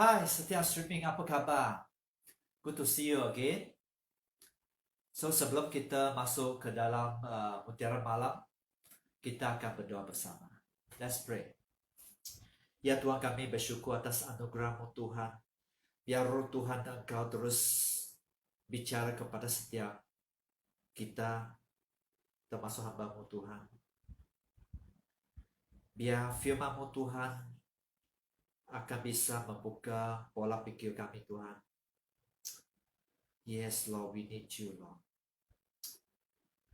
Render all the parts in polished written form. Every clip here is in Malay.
Hai, setiap streaming apa khabar? Good to see you again. So, sebelum kita masuk ke dalam mutiara malam, kita akan berdoa bersama. Let's pray. Ya Tuhan, kami bersyukur atas anugerah-Mu Tuhan. Biar roh Tuhan Engkau terus bicara kepada setiap kita, termasuk hamba-Mu Tuhan. Biar firman-Mu Tuhan akan bisa membuka pola pikir kami Tuhan. Yes Lord, we need you Lord.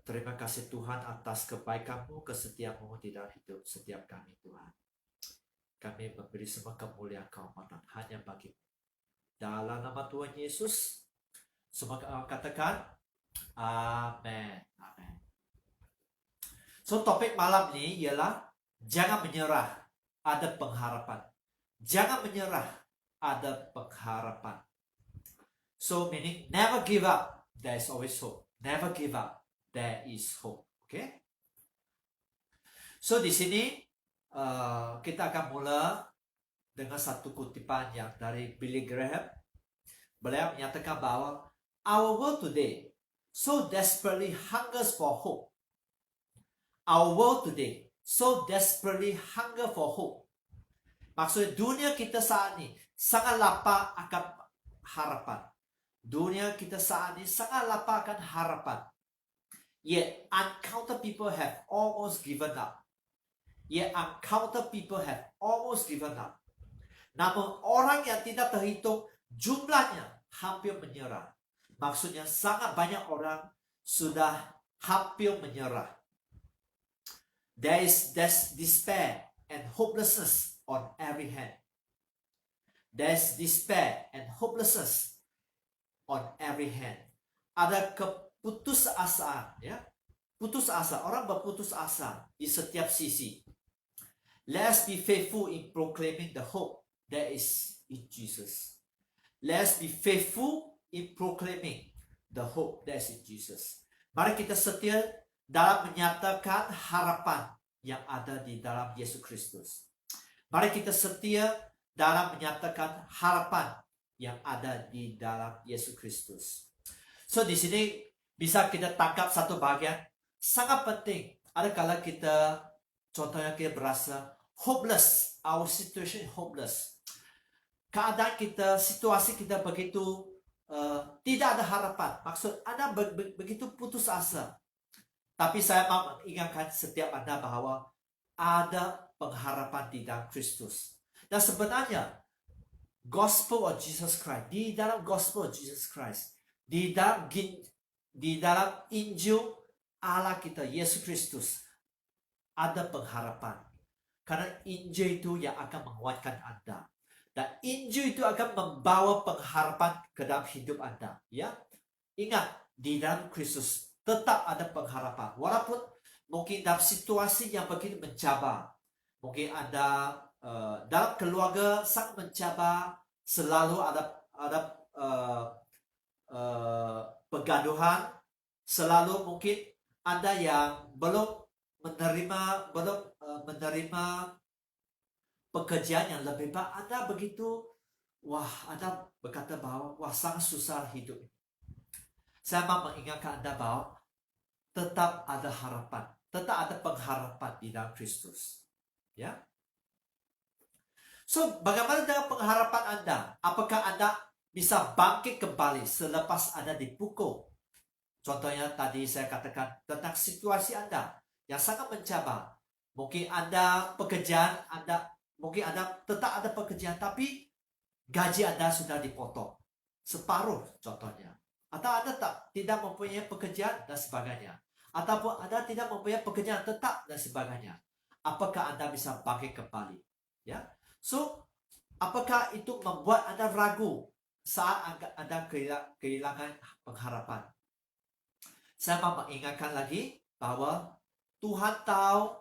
Terima kasih Tuhan atas kebaikan-Mu, kesetiaan-Mu di dalam hidup setiap kami Tuhan. Kami memberi semua kemuliaan kehormatan hanya bagi dalam nama Tuhan Yesus. Semua katakan amin. Amin. So topik malam ini ialah jangan menyerah, ada pengharapan. Jangan menyerah, ada pengharapan. So meaning never give up, there is always hope. Never give up, there is hope. Okay? So di sini kita akan mula dengan satu kutipan yang dari Billy Graham. Beliau menyatakan bahwa our world today so desperately hungers for hope. Our world today so desperately hunger for hope. Maksudnya dunia kita saat ini sangat lapar akan harapan. Dunia kita saat ini sangat lapar akan harapan. Yet uncounted people have almost given up. Namun orang yang tidak terhitung jumlahnya hampir menyerah. Maksudnya sangat banyak orang sudah hampir menyerah. There's despair and hopelessness on every hand. There's despair and hopelessness on every hand. Ada keputusasaan, ya. Putus asa, orang berputus asa di setiap sisi. Let's be faithful in proclaiming the hope that is in Jesus. Let's be faithful in proclaiming the hope that is in Jesus. Mari kita setia dalam menyatakan harapan yang ada di dalam Yesus Kristus. Mari kita setia dalam menyatakan harapan yang ada di dalam Yesus Kristus. So di sini bisa kita tangkap satu bagian sangat penting. Ada kala kita contohnya kita berasa hopeless, our situation hopeless. Keadaan kita, situasi kita begitu tidak ada harapan. Maksud Anda begitu putus asa. Tapi saya mau ingatkan setiap Anda bahwa ada pengharapan di dalam Kristus. Dan sebenarnya Gospel of Jesus Christ, di dalam Gospel of Jesus Christ, di dalam Injil Allah kita Yesus Kristus ada pengharapan. Karena Injil itu yang akan menguatkan Anda. Dan Injil itu akan membawa pengharapan ke dalam hidup Anda. Ya, ingat di dalam Kristus tetap ada pengharapan. Walaupun mungkin dalam situasi yang begini mencabar. Mungkin Anda dalam keluarga sangat mencabar. Selalu ada pergaduhan. Selalu mungkin Anda yang belum menerima pekerjaan yang lebih baik. Anda begitu, Anda berkata bahwa sangat susah hidup ini. Saya mau mengingatkan Anda bahwa tetap ada harapan, tetap ada pengharapan di dalam Kristus. Ya. So, bagaimana dengan pengharapan Anda? Apakah Anda bisa bangkit kembali selepas Anda dipukul? Contohnya tadi saya katakan tentang situasi Anda yang sangat mencabar. Mungkin Anda mungkin Anda tetap ada pekerjaan, tapi gaji Anda sudah dipotong separuh contohnya. Atau Anda tidak mempunyai pekerjaan dan sebagainya. Ataupun Anda tidak mempunyai pekerjaan tetap dan sebagainya. Apakah Anda bisa bangkit kembali? Ya. So, apakah itu membuat Anda ragu saat Anda kehilangan pengharapan? Saya mau mengingatkan lagi bahwa Tuhan tahu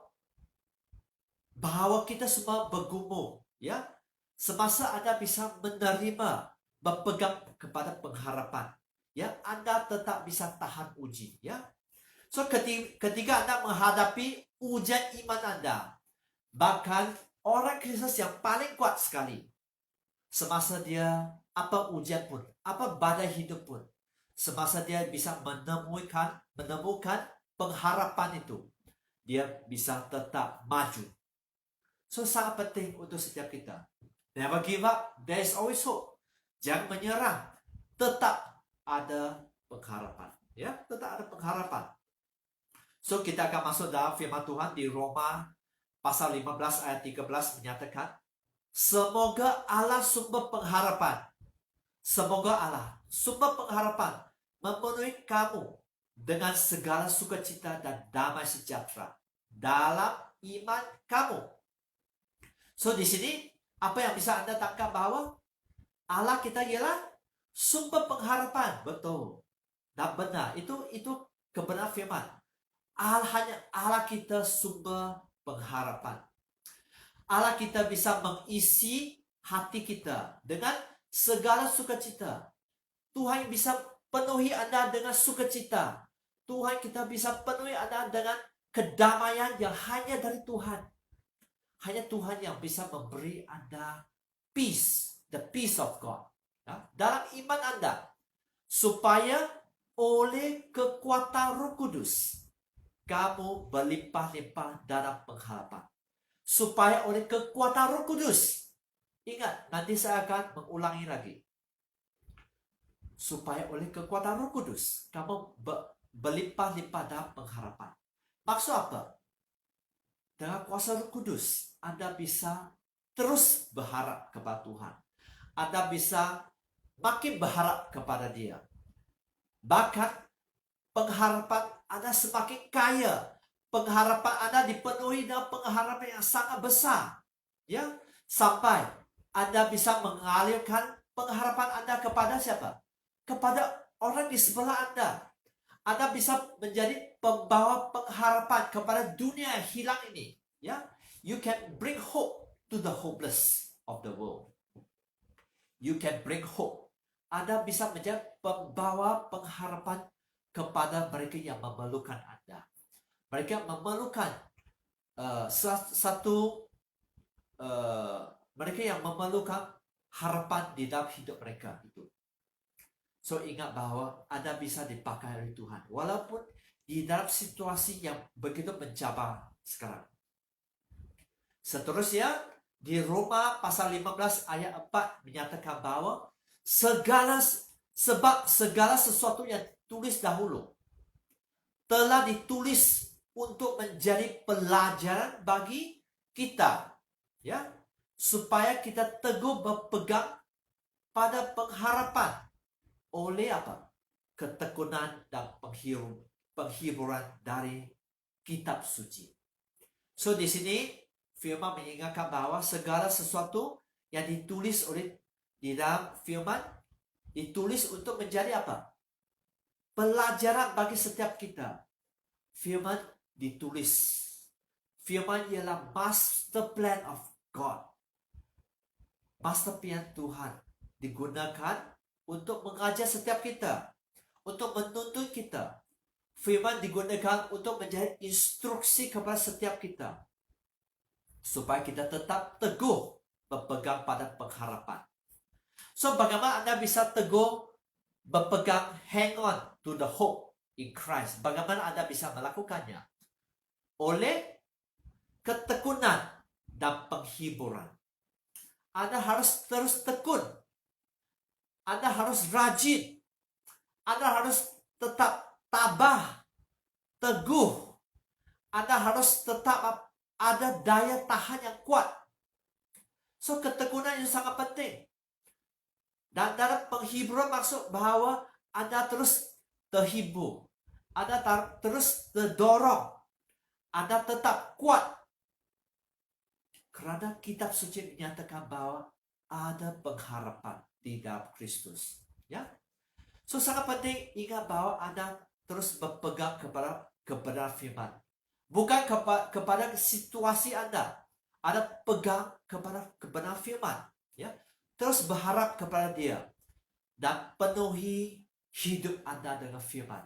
bahwa kita semua bergumul, ya. Semasa Anda bisa menerima, berpegang kepada pengharapan, ya, Anda tetap bisa tahan uji, ya. So ketika Anda menghadapi ujian iman Anda, bahkan orang Kristus yang paling kuat sekali, semasa dia apa ujian pun, apa badai hidup pun, semasa dia bisa menemukan pengharapan itu, dia bisa tetap maju. So sangat penting untuk setiap kita. Never give up, there is always hope. Jangan menyerah, tetap ada pengharapan. Ya, tetap ada pengharapan. So kita akan masuk dalam firman Tuhan di Roma pasal 15 ayat 13 menyatakan, semoga Allah sumber pengharapan. Semoga Allah sumber pengharapan memenuhi kamu dengan segala sukacita dan damai sejahtera dalam iman kamu. So di sini apa yang bisa Anda tangkap bahwa Allah kita ialah sumber pengharapan. Betul dan benar. Itu kebenaran firman. Allah kita sumber pengharapan. Allah kita bisa mengisi hati kita dengan segala sukacita. Tuhan bisa penuhi Anda dengan sukacita. Tuhan kita bisa penuhi Anda dengan kedamaian yang hanya dari Tuhan. Hanya Tuhan yang bisa memberi Anda peace, the peace of God. Ya, dalam iman Anda. Supaya oleh kekuatan Roh Kudus, kamu berlimpah-limpah dalam pengharapan. Supaya oleh kekuatan Roh Kudus. Ingat, nanti saya akan mengulangi lagi. Supaya oleh kekuatan Roh Kudus, kamu berlimpah-limpah dalam pengharapan. Maksud apa? Dengan kuasa Roh Kudus, Anda bisa terus berharap kepada Tuhan. Anda bisa makin berharap kepada Dia. Bahkan pengharapan Anda semakin kaya. Pengharapan Anda dipenuhi dengan pengharapan yang sangat besar. Ya, sampai Anda bisa mengalirkan pengharapan Anda kepada siapa? Kepada orang di sebelah Anda. Anda bisa menjadi pembawa pengharapan kepada dunia yang hilang ini. Ya, you can bring hope to the hopeless of the world. You can bring hope. Anda bisa menjadi pembawa pengharapan kepada mereka yang memerlukan Anda. Mereka memerlukan mereka yang memerlukan harapan di dalam hidup mereka itu. So ingat bahwa Anda bisa dipakai oleh Tuhan walaupun di dalam situasi yang begitu mencabar sekarang. Seterusnya di Roma pasal 15 ayat 4 menyatakan bahwa segala sesuatu yang tulis dahulu telah ditulis untuk menjadi pelajaran bagi kita, ya, supaya kita teguh berpegang pada pengharapan oleh apa? Ketekunan dan penghiburan dari kitab suci. So di sini firman mengingatkan bahwa segala sesuatu yang ditulis di dalam firman ditulis untuk menjadi apa? Pelajaran bagi setiap kita. Firman ditulis. Firman ialah master plan of God. Master plan Tuhan digunakan untuk mengajar setiap kita, untuk menuntun kita. Firman digunakan untuk menjadi instruksi kepada setiap kita, supaya kita tetap teguh berpegang pada pengharapan. So, bagaimana Anda bisa teguh berpegang, hang on to the hope in Christ? Bagaimana Anda bisa melakukannya? Oleh ketekunan dan penghiburan. Anda harus terus tekun. Anda harus rajin. Anda harus tetap tabah, teguh. Anda harus tetap ada daya tahan yang kuat. So, ketekunan itu sangat penting. Dan dalam penghiburan maksud bahwa Anda terus terhibur. Anda terus terdorong. Anda tetap kuat. Kerana kitab suci menyatakan bahwa ada pengharapan di dalam Kristus. Ya. So sangat penting ingat bahwa Anda terus berpegang kepada kebenaran firman. Bukan kepada situasi Anda. Anda pegang kepada kebenaran firman. Ya. Terus berharap kepada Dia dan penuhi hidup Anda dengan firman.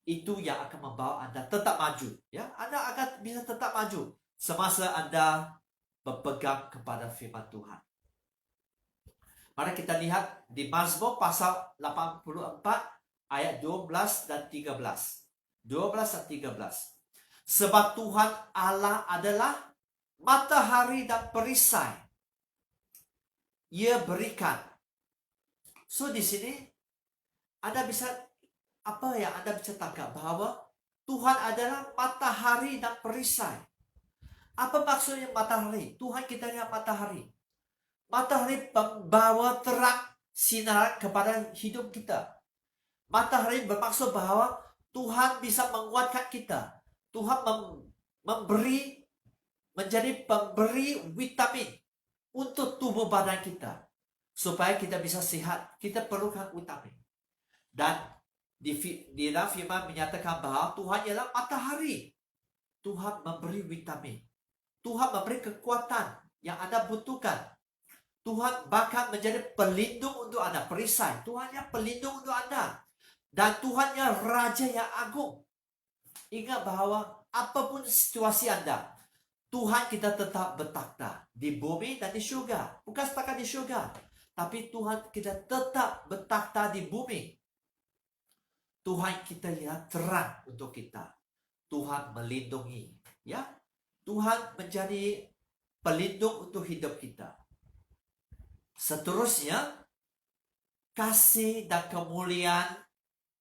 Itu yang akan membawa Anda tetap maju. Ya, Anda akan bisa tetap maju semasa Anda berpegang kepada firman Tuhan. Mari kita lihat di Mazmur pasal 84 ayat 12 dan 13. 12 dan 13. Sebab Tuhan Allah adalah matahari dan perisai. Ia berikan. So di sini Anda bisa, apa yang Anda bisa tangkap? Bahwa Tuhan adalah matahari dan perisai. Apa maksudnya matahari? Tuhan kita lihat matahari. Matahari membawa terang sinar kepada hidup kita. Matahari bermaksud bahwa Tuhan bisa menguatkan kita. Tuhan menjadi pemberi vitamin untuk tubuh badan kita. Supaya kita bisa sehat, kita perlukan vitamin. Dan di dalam firman menyatakan bahwa Tuhan ialah matahari. Tuhan memberi vitamin. Tuhan memberi kekuatan yang Anda butuhkan. Tuhan bahkan menjadi pelindung untuk Anda. Perisai, Tuhan yang pelindung untuk Anda. Dan Tuhan yang Raja yang agung. Ingat bahwa apapun situasi Anda, Tuhan kita tetap bertakhta di bumi dan di syurga. Bukan setakat di syurga, tapi Tuhan kita tetap bertakhta di bumi. Tuhan kita ya terang untuk kita. Tuhan melindungi, ya. Tuhan menjadi pelindung untuk hidup kita. Seterusnya, kasih dan kemuliaan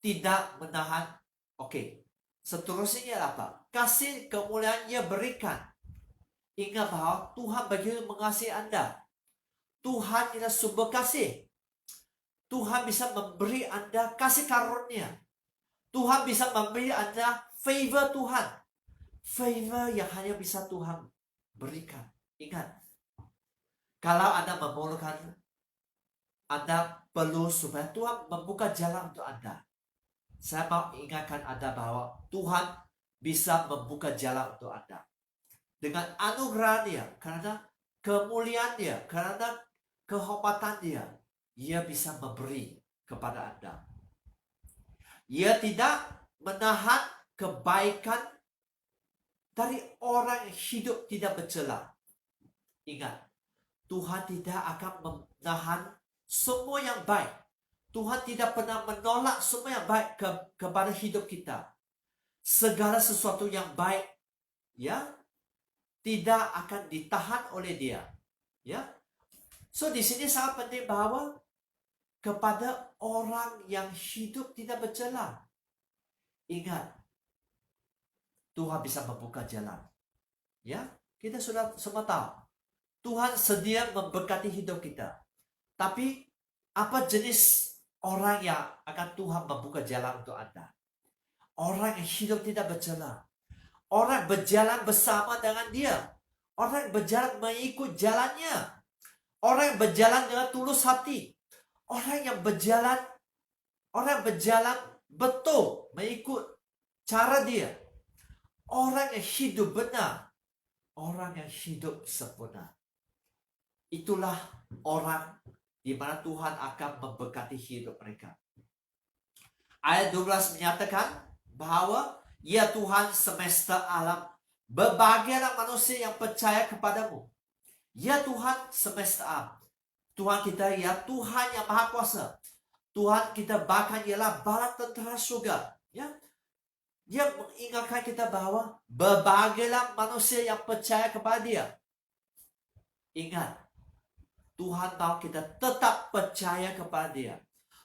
tidak menahan. Oke. Seterusnya apa? Kasih kemuliaan Ia berikan. Ingat bahwa Tuhan begitu mengasihi Anda. Tuhan adalah sumber kasih. Tuhan bisa memberi Anda kasih karunia. Tuhan bisa memberi Anda favor Tuhan. Favor yang hanya bisa Tuhan berikan. Ingat, kalau Anda memerlukan, Anda perlu supaya Tuhan membuka jalan untuk Anda. Saya mau ingatkan Anda bahwa Tuhan bisa membuka jalan untuk Anda. Dengan anugerah Dia, karena kemuliaan Dia, karena kehormatan Dia, Ia bisa memberi kepada Anda. Ia tidak menahan kebaikan dari orang yang hidup tidak bercela. Ingat, Tuhan tidak akan menahan semua yang baik. Tuhan tidak pernah menolak semua yang baik kepada hidup kita. Segala sesuatu yang baik, ya, tidak akan ditahan oleh Dia, ya. So di sini sangat penting bahwa kepada orang yang hidup tidak bercela, ingat, Tuhan bisa membuka jalan. Ya, kita sudah semua tahu. Tuhan sedia memberkati hidup kita. Tapi apa jenis orang yang akan Tuhan membuka jalan untuk Anda? Orang yang hidup tidak bercela. Orang berjalan bersama dengan Dia. Orang berjalan mengikut jalannya. Orang yang berjalan dengan tulus hati. Orang yang berjalan betul mengikut cara Dia. Orang yang hidup benar. Orang yang hidup sempurna. Itulah orang di mana Tuhan akan memberkati hidup mereka. Ayat 12 menyatakan bahwa ya Tuhan semesta alam, berbahagialah manusia yang percaya kepadamu. Ya Tuhan semesta alam. Tuhan kita ya Tuhan yang maha kuasa. Tuhan kita bahkan ialah bala tentera surga. Ya, Dia mengingatkan kita bahwa berbahagialah manusia yang percaya kepada Dia. Ingat, Tuhan mau kita tetap percaya kepada Dia.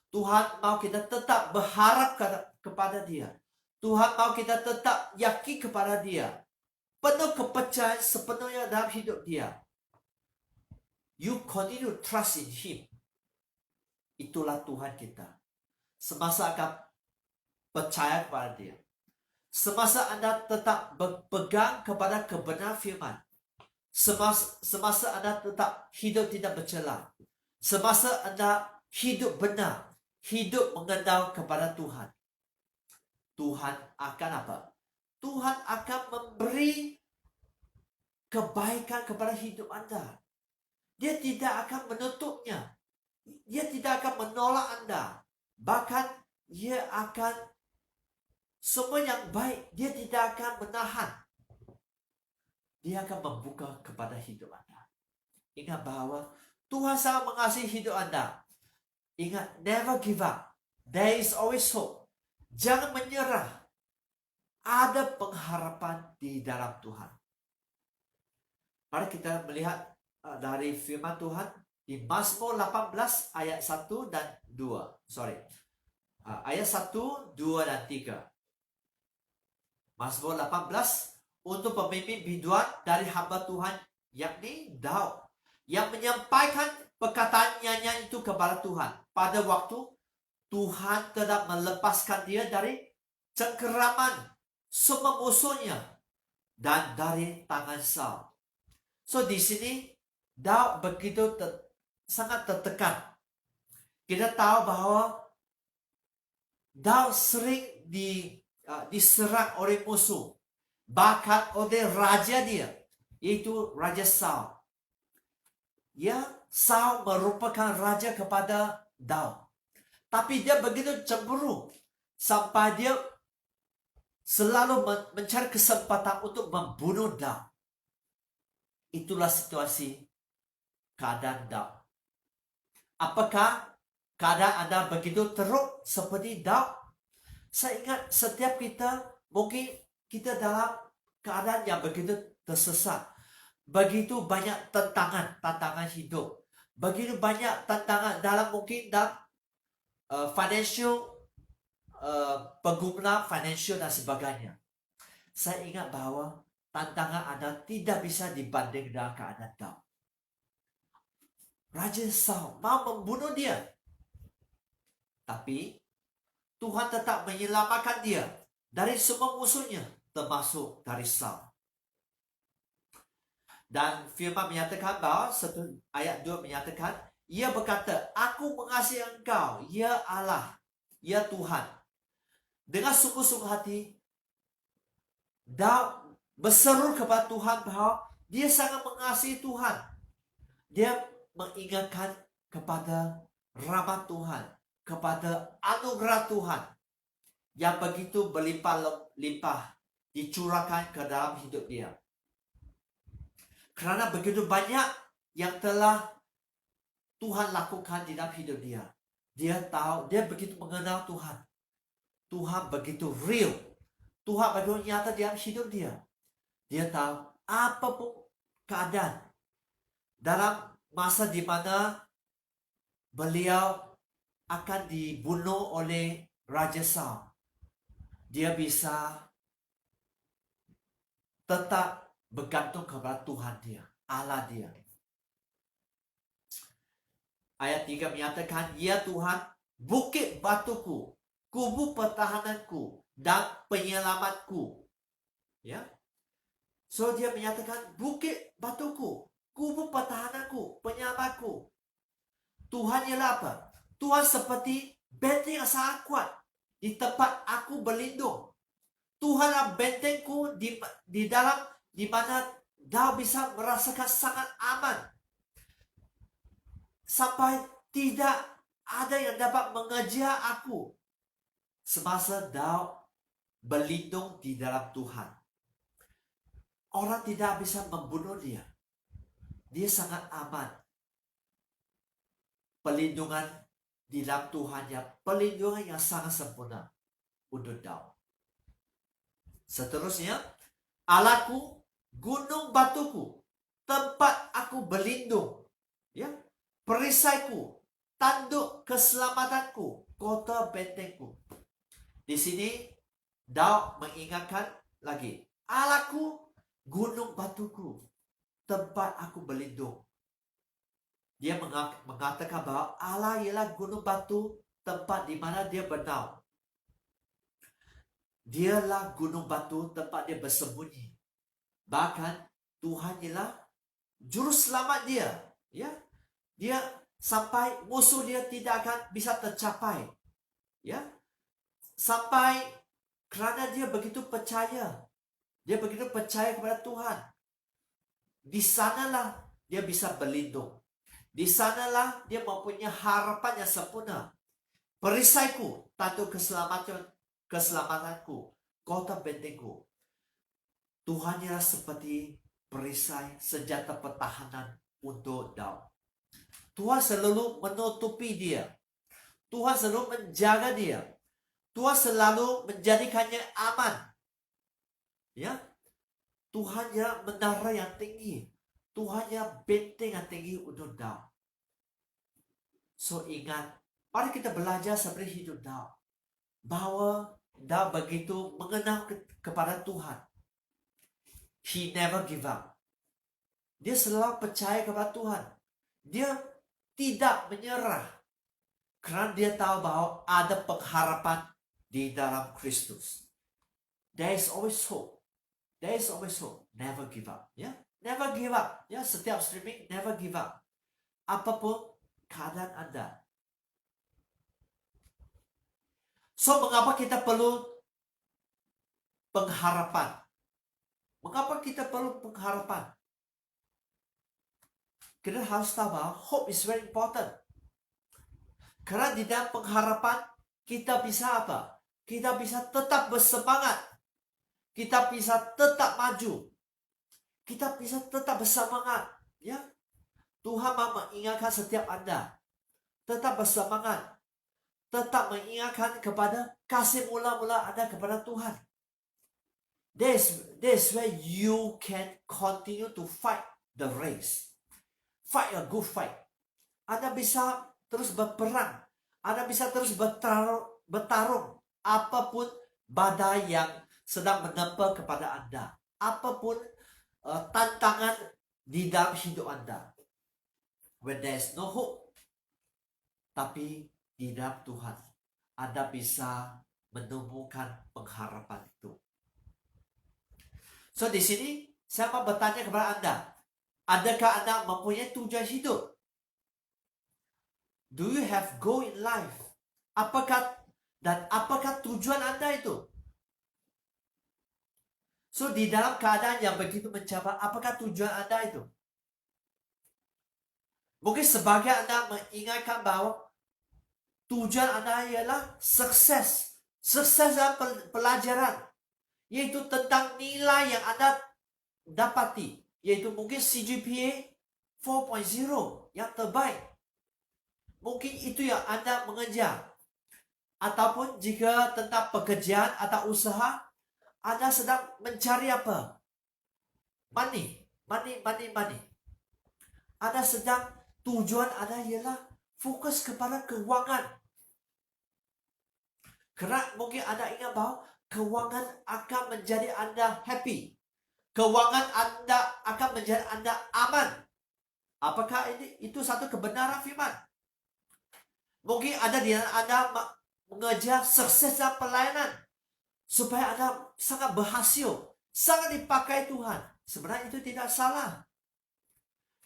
Tuhan mau kita tetap berharap kepada Dia. Tuhan mau kita tetap yakin kepada Dia. Penuh kepercayaan sepenuhnya dalam hidup Dia. You continue to trust in Him. Itulah Tuhan kita. Semasa akan percaya kepada Dia. Semasa Anda tetap berpegang kepada kebenaran firman. Semasa Anda tetap hidup tidak bercela. Semasa Anda hidup benar. Hidup mengendal kepada Tuhan. Tuhan akan apa? Tuhan akan memberi kebaikan kepada hidup Anda. Dia tidak akan menutupnya. Dia tidak akan menolak Anda. Bahkan Dia akan semua yang baik, Dia tidak akan menahan. Dia akan membuka kepada hidup Anda. Ingat bahwa Tuhan sangat mengasihi hidup Anda. Ingat, never give up. There is always hope. Jangan menyerah. Ada pengharapan di dalam Tuhan. Mari kita melihat dari firman Tuhan di Mazmur 18 ayat 1 dan 2. Ayat 1, 2 dan 3. Mazmur 18 untuk pemimpin biduan dari hamba Tuhan, yakni Daud, yang menyampaikan perkataannya itu kepada Tuhan pada waktu Tuhan telah melepaskan dia dari cengkeraman semua musuhnya dan dari tangan Saul. So di sini Daud begitu sangat tertekan. Kita tahu bahwa Daud sering diserang oleh musuh, bahkan oleh raja dia, yaitu Raja Saul. Ya, Saul merupakan raja kepada Daud. Tapi dia begitu cemburu sampai dia selalu mencari kesempatan untuk membunuh Daud. Itulah situasi keadaan Daud. Apakah keadaan Anda begitu teruk seperti Daud? Saya ingat setiap kita, mungkin kita dalam keadaan yang begitu tersesat. Begitu banyak tantangan hidup. Begitu banyak tantangan dalam financial, pengguna financial dan sebagainya. Saya ingat bahwa tantangan Anda tidak bisa dibanding dengan keadaan Daud. Raja Saul mau membunuh dia. Tapi Tuhan tetap menyelamatkan dia dari semua musuhnya, termasuk dari Saul. Dan firman menyatakan bahwa ayat 2 menyatakan, ia berkata, aku mengasihi engkau, ya Allah, ya Tuhan. Dengan sungguh-sungguh hati, Daud berseru kepada Tuhan bahwa dia sangat mengasihi Tuhan. Dia mengingatkan kepada rahmat Tuhan, kepada anugerah Tuhan yang begitu berlimpah-limpah dicurahkan ke dalam hidup dia. Karena begitu banyak yang telah Tuhan lakukan di dalam hidup dia. Dia tahu, dia begitu mengenal Tuhan. Tuhan begitu real. Tuhan begitu nyata dalam hidup dia. Dia tahu apapun keadaan dalam masa di mana beliau akan dibunuh oleh Raja Saul, dia bisa tetap bergantung kepada Tuhan dia, Allah dia. Ayat 3 menyatakan, ya Tuhan, bukit batuku, kubu pertahananku, dan penyelamatku. Ya. So dia menyatakan, bukit batuku, kubu pertahananku, penyelamatku. Tuhan ialah apa? Tuhan seperti benteng yang sangat kuat di tempat aku berlindung. Tuhanlah bentengku di dalam di mana Daud bisa merasakan sangat aman. Sampai tidak ada yang dapat mengejar aku. Semasa Daud berlindung di dalam Tuhan, orang tidak bisa membunuh dia. Dia sangat aman. Perlindungan di dalam Tuhan perlindungan yang sangat sempurna untuk Daud. Seterusnya, Allahku, gunung batuku, tempat aku berlindung, ya, perisaiku, tanduk keselamatanku, kota bentengku. Di sini Daud mengingatkan lagi, Allahku, gunung batuku, tempat aku berlindung. Dia mengatakan bahwa Allah ialah gunung batu, tempat di mana dia bernaung. Dialah gunung batu, tempat dia bersembunyi. Bahkan Tuhan ialah juru selamat dia. Ya, dia sampai musuh dia tidak akan bisa tercapai. Ya, sampai kerana dia begitu percaya. Dia begitu percaya kepada Tuhan. Di sanalah dia bisa berlindung. Di sanalah dia mempunyai harapan yang sempurna. Perisaiku, tanduk keselamatanku, kota bentengku. Tuhan ialah seperti perisai senjata pertahanan untuk Daud. Tuhan selalu menutupi dia. Tuhan selalu menjaga dia. Tuhan selalu menjadikannya aman. Ya, Tuhannya menara yang tinggi. Tuhannya benteng yang tinggi untuk Daud. So ingat, mari kita belajar seperti hidup Daud. Bahwa Daud begitu mengenal kepada Tuhan. He never give up. Dia selalu percaya kepada Tuhan. Dia tidak menyerah. Karena dia tahu bahwa ada pengharapan di dalam Kristus. There is always hope. There is always hope. Never give up. Ya, never give up. Ya, setiap streaming never give up. Apapun keadaan Anda. So, mengapa kita perlu pengharapan? Mengapa kita perlu pengharapan? Kita harus tahu bahwa hope is very important. Karena di dalam pengharapan kita bisa apa? Kita bisa tetap bersemangat. Kita bisa tetap maju. Kita bisa tetap bersemangat. Ya, Tuhan mau mengingatkan setiap Anda. Tetap bersemangat. Tetap mengingatkan kepada kasih mula-mula Anda kepada Tuhan. That's where you can continue to fight the race. Fight a good fight. Anda bisa terus berperang. Anda bisa terus bertarung. Apapun badai yang sedang menempa kepada Anda. Apapun tantangan di dalam hidup Anda. When there's no hope. Tapi di dalam Tuhan. Anda bisa menemukan pengharapan itu. So di sini saya mau bertanya kepada Anda. Adakah Anda mempunyai tujuan hidup? Do you have goal in life? Apakah tujuan Anda itu? So di dalam keadaan yang begitu mencabar, apakah tujuan Anda itu? Mungkin sebagian Anda mengingatkan bahwa tujuan Anda ialah sukses. Sukses dalam pelajaran. Yaitu tentang nilai yang Anda dapati. Yaitu mungkin CGPA 4.0 yang terbaik. Mungkin itu yang Anda mengejar. Ataupun jika tentang pekerjaan atau usaha, Anda sedang mencari apa? Money. Anda sedang, tujuan Anda ialah fokus kepada keuangan. Karena mungkin Anda ingat bahwa keuangan akan menjadi Anda happy. Keuangan Anda akan menjadi Anda aman. Apakah itu satu kebenaran firman? Mungkin Anda mengejar sukses dalam pelayanan. Supaya Anda sangat berhasil. Sangat dipakai Tuhan. Sebenarnya itu tidak salah.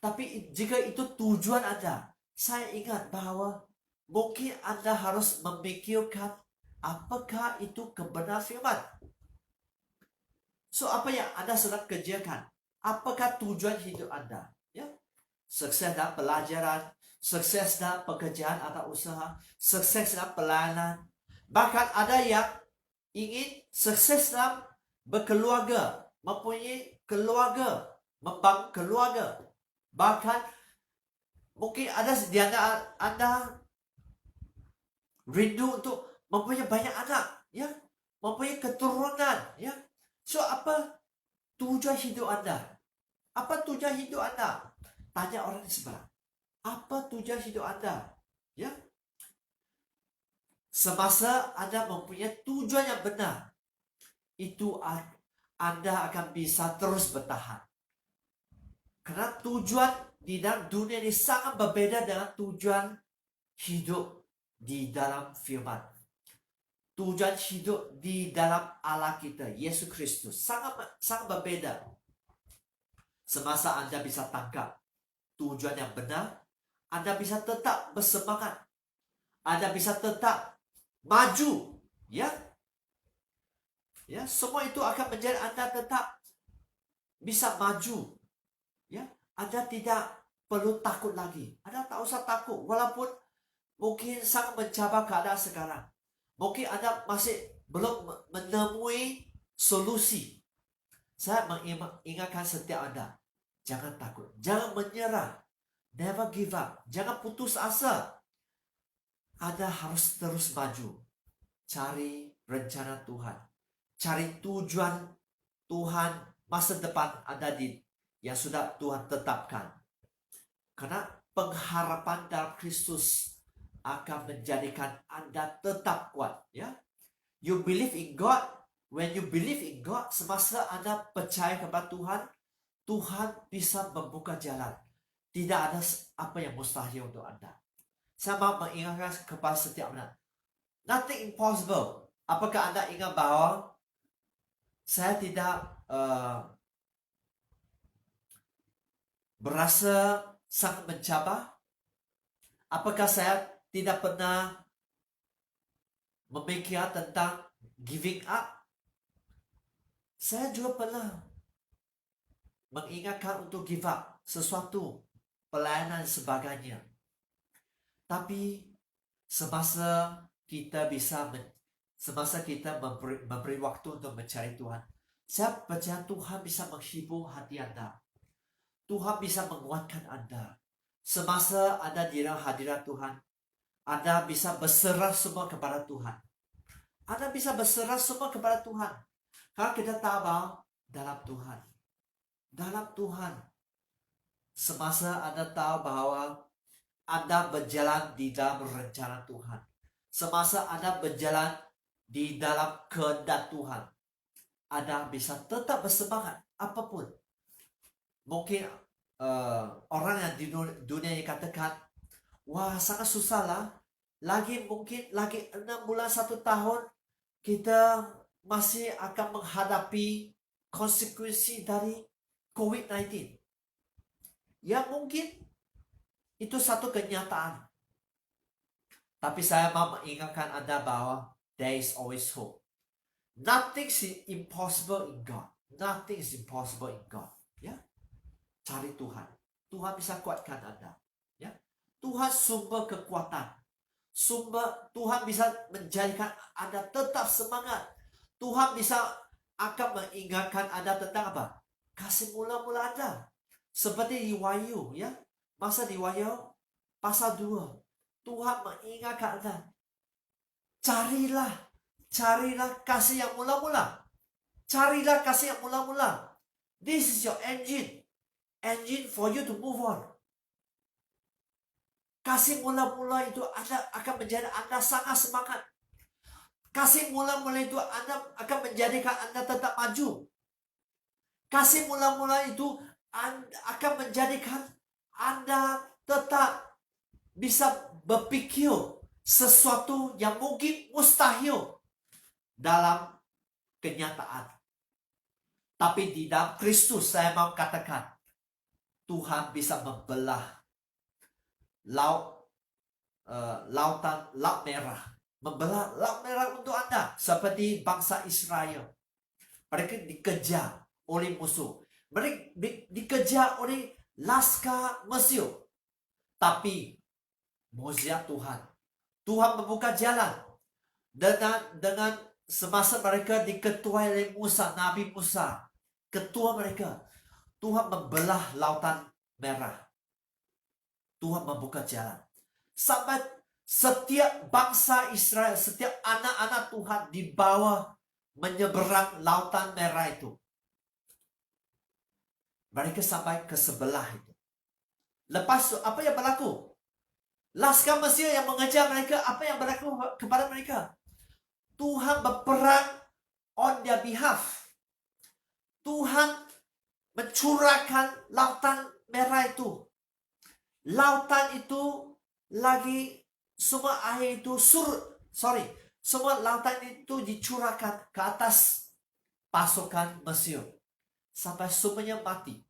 Tapi jika itu tujuan Anda, saya ingat bahwa mungkin Anda harus memikirkan apakah itu kebenaran firman. So, apa yang Anda sedang kerjakan? Apakah tujuan hidup Anda? Ya, sukses dalam pelajaran, sukses dalam pekerjaan atau usaha, sukses dalam pelayanan. Bahkan ada yang ingin sukses dalam berkeluarga, mempunyai keluarga, membangun keluarga. Bahkan mungkin ada di antara Anda rindu untuk mempunyai banyak anak, ya, mempunyai keturunan, ya. So, apa tujuan hidup Anda? Apa tujuan hidup Anda? Tanya orang di sebelah. Apa tujuan hidup Anda? Ya. Semasa Anda mempunyai tujuan yang benar, itu Anda akan bisa terus bertahan. Karena tujuan di dalam dunia ini sangat berbeda dengan tujuan hidup di dalam firman. Tujuan hidup di dalam Allah kita, Yesus Kristus, sangat berbeda. Semasa Anda bisa tangkap tujuan yang benar, Anda bisa tetap bersemangat. Anda bisa tetap maju, ya. Ya, semua itu akan menjadi Anda tetap bisa maju. Ya, Anda tidak perlu takut lagi. Anda tak usah takut, walaupun mungkin sangat mencabar keadaan sekarang. Mungkin Anda masih belum menemui solusi. Saya mengingatkan setiap Anda, jangan takut, jangan menyerah. Never give up. Jangan putus asa. Anda harus terus maju. Cari rencana Tuhan. Cari tujuan Tuhan masa depan Anda yang sudah Tuhan tetapkan. Karena pengharapan dalam Kristus akan menjadikan Anda tetap kuat. Ya, you believe in God. When you believe in God, semasa Anda percaya kepada Tuhan, Tuhan bisa membuka jalan. Tidak ada apa yang mustahil untuk Anda. Saya mau mengingatkan kepada setiap Anda, nothing impossible. Apakah Anda ingat bahwa saya tidak berasa sangat mencabar? Apakah saya tidak pernah memikirkan tentang giving up? Saya juga pernah mengingatkan untuk give up sesuatu, pelayanan dan sebagainya. Tapi semasa kita memberi waktu untuk mencari Tuhan, saya percaya Tuhan bisa menghibur hati Anda. Tuhan bisa menguatkan Anda. Semasa Anda di dalam hadirat Tuhan, Anda bisa berserah semua kepada Tuhan. Anda bisa berserah semua kepada Tuhan. Karena kita tahu bahwa dalam Tuhan, semasa Anda tahu bahwa Anda berjalan di dalam rencana Tuhan, semasa Anda berjalan di dalam kehendak Tuhan, Anda bisa tetap bersemangat apapun. Mungkin orang yang di dunia yang katakan, wah sangat susah lah, mungkin lagi 6 bulan 1 tahun kita masih akan menghadapi konsekuensi dari COVID-19. Ya mungkin itu satu kenyataan. Tapi saya mau mengingatkan Anda bahwa there is always hope. Nothing is impossible in God. Nothing is impossible in God. Ya, cari Tuhan. Tuhan bisa kuatkan Anda. Ya, Tuhan sumber kekuatan. Tuhan bisa menjadikan Anda tetap semangat. Tuhan bisa akan mengingatkan Anda tentang apa? Kasih mula-mula Anda. Seperti di Wahyu, ya. Masa di Wahyu pasal 2, Tuhan mengingatkan Anda. Carilah kasih yang mula-mula. Carilah kasih yang mula-mula. This is your engine for you to move on. Kasih mula-mula itu akan menjadi Anda sangat semangat. Kasih mula-mula itu akan menjadikan Anda tetap maju. Kasih mula-mula itu akan menjadikan Anda tetap bisa berpikir sesuatu yang mungkin mustahil dalam kenyataan. Tapi di dalam Kristus saya mau katakan, Tuhan bisa membelah laut merah. Membelah laut merah untuk Anda. Seperti bangsa Israel. Mereka dikejar oleh musuh. Mereka dikejar oleh laskar Mesir. Tapi mujizat Tuhan. Tuhan membuka jalan. Dengan semasa mereka diketuai oleh Musa, Nabi Musa, ketua mereka, Tuhan membelah lautan merah. Tuhan membuka jalan. Sampai setiap bangsa Israel, setiap anak-anak Tuhan dibawa menyeberang lautan merah itu. Mereka sampai ke sebelah itu. Lepas itu, apa yang berlaku? Laskar Mesir yang mengejar mereka, apa yang berlaku kepada mereka? Tuhan berperang on their behalf. Tuhan mencurahkan lautan merah itu. Lautan itu lagi, semua air itu semua lautan itu dicurahkan ke atas pasukan Mesir sampai semuanya mati.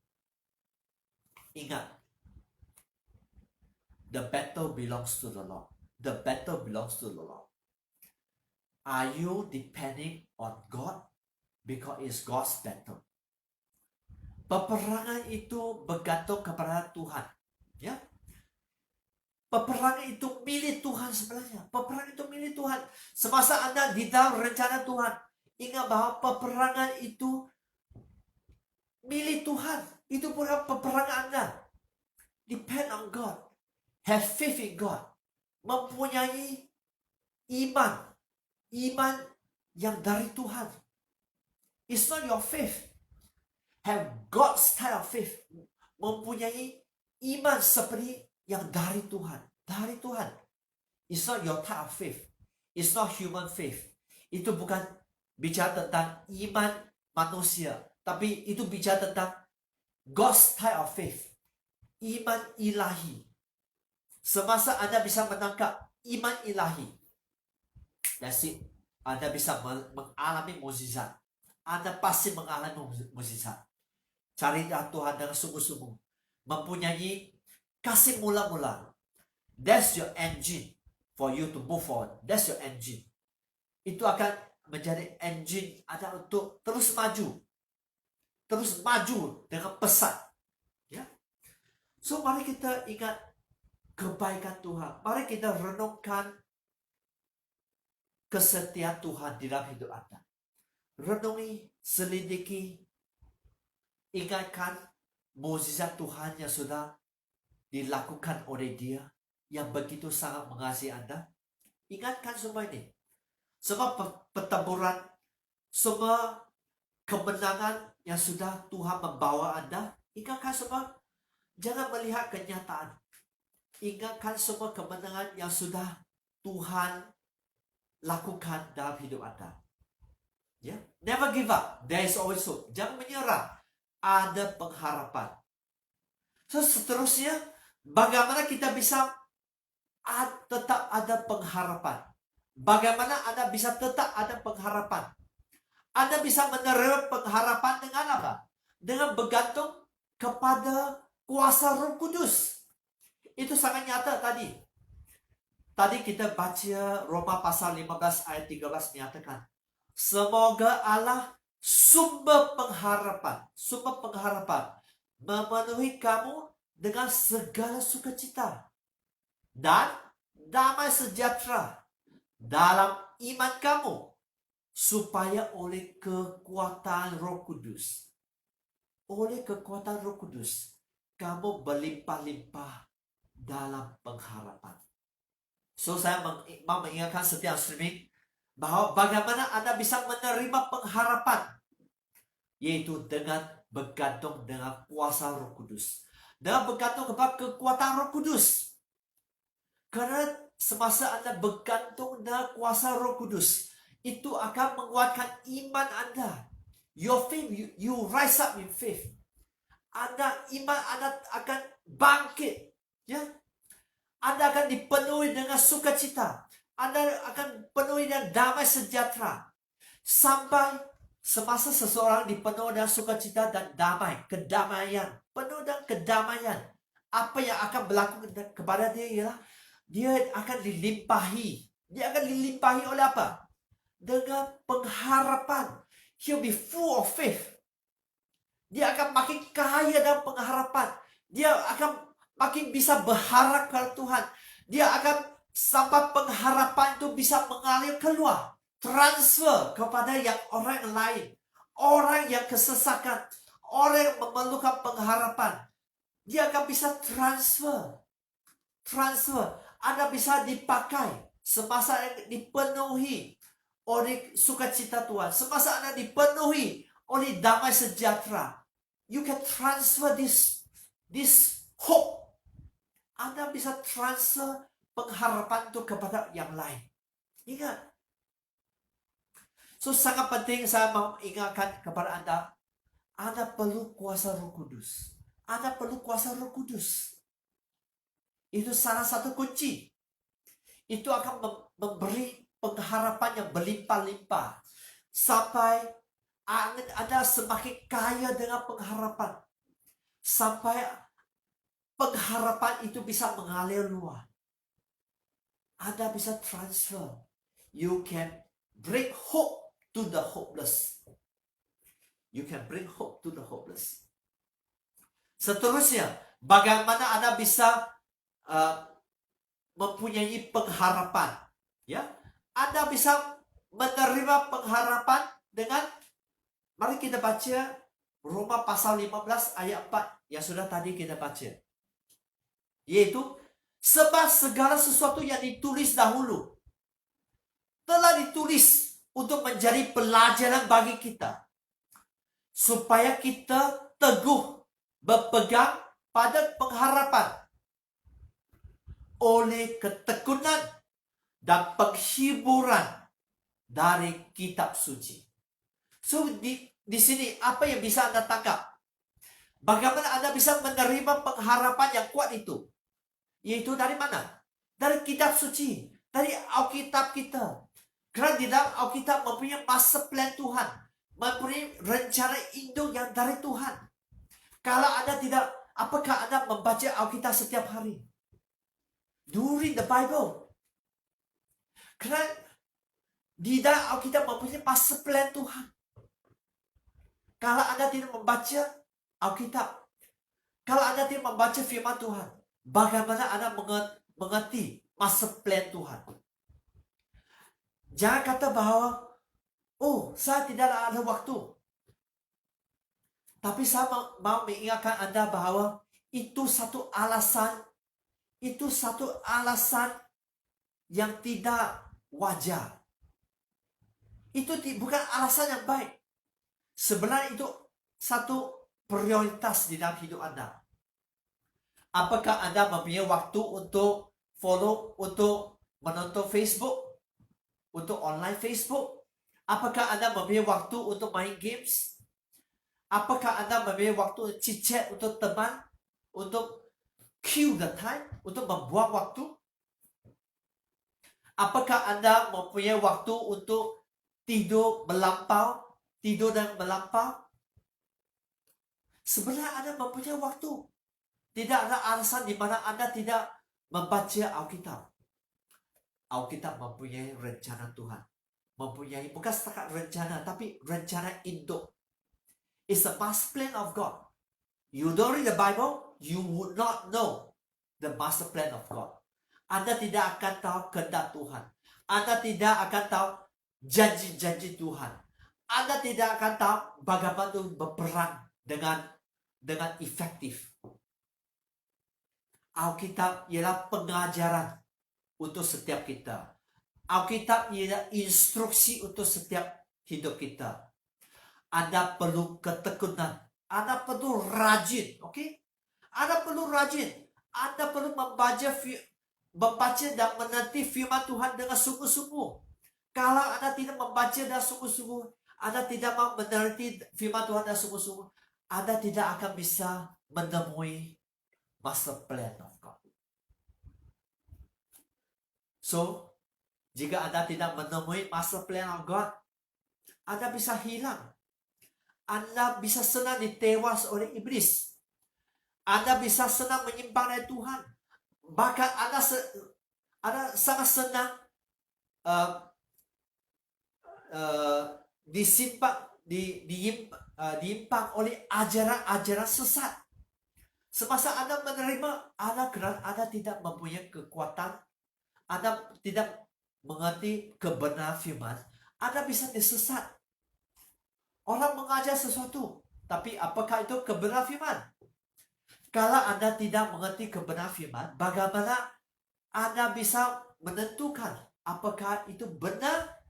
Ingat, the battle belongs to the Lord. The battle belongs to the Lord. Are you depending on God? Because it's God's battle. Peperangan itu bergantung kepada Tuhan. Ya, peperangan itu milik Tuhan sebenarnya. Peperangan itu milik Tuhan. Semasa Anda di dalam rencana Tuhan, ingat bahwa peperangan itu milik Tuhan. Itu bukan peperangan Anda. Depend on God. Have faith in God. Mempunyai iman. Iman yang dari Tuhan. It's not your faith. Have God's style of faith. Mempunyai iman seperti yang dari Tuhan. Dari Tuhan. It's not your type of faith. It's not human faith. Itu bukan bicara tentang iman manusia. Tapi itu bicara tentang God's type of faith. Iman ilahi. Semasa Anda bisa menangkap iman ilahi, that's it. Anda bisa mengalami mukjizat. Anda pasti mengalami mukjizat. Carilah Tuhan dengan sungguh-sungguh. Mempunyai kasih mula-mula. That's your engine for you to move forward. That's your engine. Itu akan menjadi engine Anda untuk terus maju. Terus maju dengan pesat. Ya. So mari kita ingat kebaikan Tuhan. Mari kita renungkan kesetiaan Tuhan di dalam hidup Anda. Renungi, selidiki, ingatkan mukjizat Tuhan yang sudah dilakukan oleh Dia yang begitu sangat mengasihi Anda. Ingatkan semua ini. Semua pertempuran, semua kemenangan yang sudah Tuhan membawa Anda. Ingatkan semua. Jangan melihat kenyataan. Ingatkan semua kemenangan yang sudah Tuhan lakukan dalam hidup Anda. Ya, never give up. There is always hope. Jangan menyerah. Ada pengharapan. So seterusnya, bagaimana kita bisa tetap ada pengharapan? Bagaimana Anda bisa tetap ada pengharapan? Anda bisa menerima pengharapan dengan apa? Dengan bergantung kepada kuasa Roh Kudus. Itu sangat nyata tadi. Tadi kita baca Roma pasal 15 ayat 13 menyatakan, semoga Allah sumber pengharapan memenuhi kamu dengan segala sukacita dan damai sejahtera dalam iman kamu, supaya oleh kekuatan Roh Kudus, kamu berlimpah-limpah dalam pengharapan. So saya mau mengingatkan setiap streaming bahwa bagaimana Anda bisa menerima pengharapan, yaitu dengan bergantung dengan kuasa Roh Kudus, dengan bergantung kepada kekuatan Roh Kudus. Karena semasa Anda bergantung dengan kuasa Roh Kudus, itu akan menguatkan iman Anda. Your faith, you rise up in faith. Iman Anda akan bangkit, ya. Anda akan dipenuhi dengan sukacita. Anda akan penuhi dengan damai sejahtera. Sampai semasa seseorang dipenuhi dengan sukacita dan damai, kedamaian, penuh dengan kedamaian, apa yang akan berlaku kepada dia ialah dia akan dilimpahi. Dia akan dilimpahi oleh apa? Dengan pengharapan. He'll be full of faith. Dia akan makin kaya dalam pengharapan. Dia akan makin bisa berharap kepada Tuhan. Dia akan sampai pengharapan itu bisa mengalir keluar. Transfer kepada orang lain. Orang yang kesesakan. Orang yang memerlukan pengharapan. Dia akan bisa transfer. Anda bisa dipakai semasa dipenuhi oleh sukacita Tuhan. Semasa Anda dipenuhi oleh damai sejahtera. You can transfer this hope. Anda bisa transfer pengharapan itu kepada yang lain. Ingat. So sangat penting saya mau ingatkan kepada Anda. Anda perlu kuasa Roh Kudus. Anda perlu kuasa Roh Kudus. Itu salah satu kunci. Itu akan memberi pengharapan yang berlimpah-limpah. Sampai Anda semakin kaya dengan pengharapan. Sampai pengharapan itu bisa mengalir luar. Anda bisa transfer. You can bring hope to the hopeless. You can bring hope to the hopeless. Seterusnya, bagaimana Anda bisa mempunyai pengharapan? Ya, Anda bisa menerima pengharapan dengan, mari kita baca Roma pasal 15 ayat 4 yang sudah tadi kita baca. Yaitu, sebab segala sesuatu yang ditulis dahulu telah ditulis untuk menjadi pelajaran bagi kita, supaya kita teguh berpegang pada pengharapan oleh ketekunan dan penghiburan dari kitab suci. So di sini apa yang bisa Anda tangkap? Bagaimana Anda bisa menerima pengharapan yang kuat itu? Yaitu dari mana? Dari kitab suci, dari Alkitab kita. Karena di dalam Alkitab mempunyai master plan Tuhan, mempunyai rencana induk yang dari Tuhan. Kalau Anda tidak, apakah Anda membaca Alkitab setiap hari? Do you read the Bible? Karena di dalam Alkitab mempunyai master plan Tuhan. Kalau Anda tidak membaca Alkitab, kalau Anda tidak membaca firman Tuhan, bagaimana Anda mengerti master plan Tuhan? Jangan kata bahwa, oh, saya tidak ada waktu. Tapi saya mau mengingatkan Anda bahwa itu satu alasan yang tidak wajar. Itu bukan alasan yang baik. Sebenarnya itu satu prioritas di dalam hidup Anda. Apakah Anda mempunyai waktu untuk follow, untuk menonton Facebook, untuk online Facebook? Apakah Anda mempunyai waktu untuk main games? Apakah Anda mempunyai waktu chit-chat untuk teman, untuk kill the time, untuk membuang waktu? Apakah Anda mempunyai waktu untuk tidur dan melampau? Sebenarnya Anda mempunyai waktu. Tidak ada alasan di mana Anda tidak membaca Alkitab. Alkitab mempunyai rencana Tuhan. Mempunyai bukan setakat rencana, tapi rencana induk. It's the master plan of God. You don't read the Bible, you would not know the master plan of God. Anda tidak akan tahu kehendak Tuhan. Anda tidak akan tahu janji-janji Tuhan. Anda tidak akan tahu bagaimana Tuhan berperang dengan efektif. Alkitab ialah pengajaran untuk setiap kita. Alkitab ialah instruksi untuk setiap hidup kita. Anda perlu ketekunan. Anda perlu rajin, okay? Anda perlu rajin. Anda perlu membaca dan menanti firman Tuhan dengan sungguh-sungguh. Kalau Anda tidak membaca dan sungguh-sungguh, Anda tidak mau menanti firman Tuhan dan sungguh-sungguh, Anda tidak akan bisa menemui master plan of God. So, jika Anda tidak menemui master plan of God, Anda bisa hilang. Anda bisa senang ditewas oleh iblis. Anda bisa senang menyimpang dari Tuhan. Bahkan Anda sangat senang diimpang oleh ajaran-ajaran sesat. Semasa Anda menerima, Anda tidak mempunyai kekuatan, Anda tidak mengerti kebenaran firman, Anda bisa disesat. Orang mengajar sesuatu, tapi apakah itu kebenaran firman? Kalau Anda tidak mengerti kebenaran firman, bagaimana Anda bisa menentukan apakah itu benar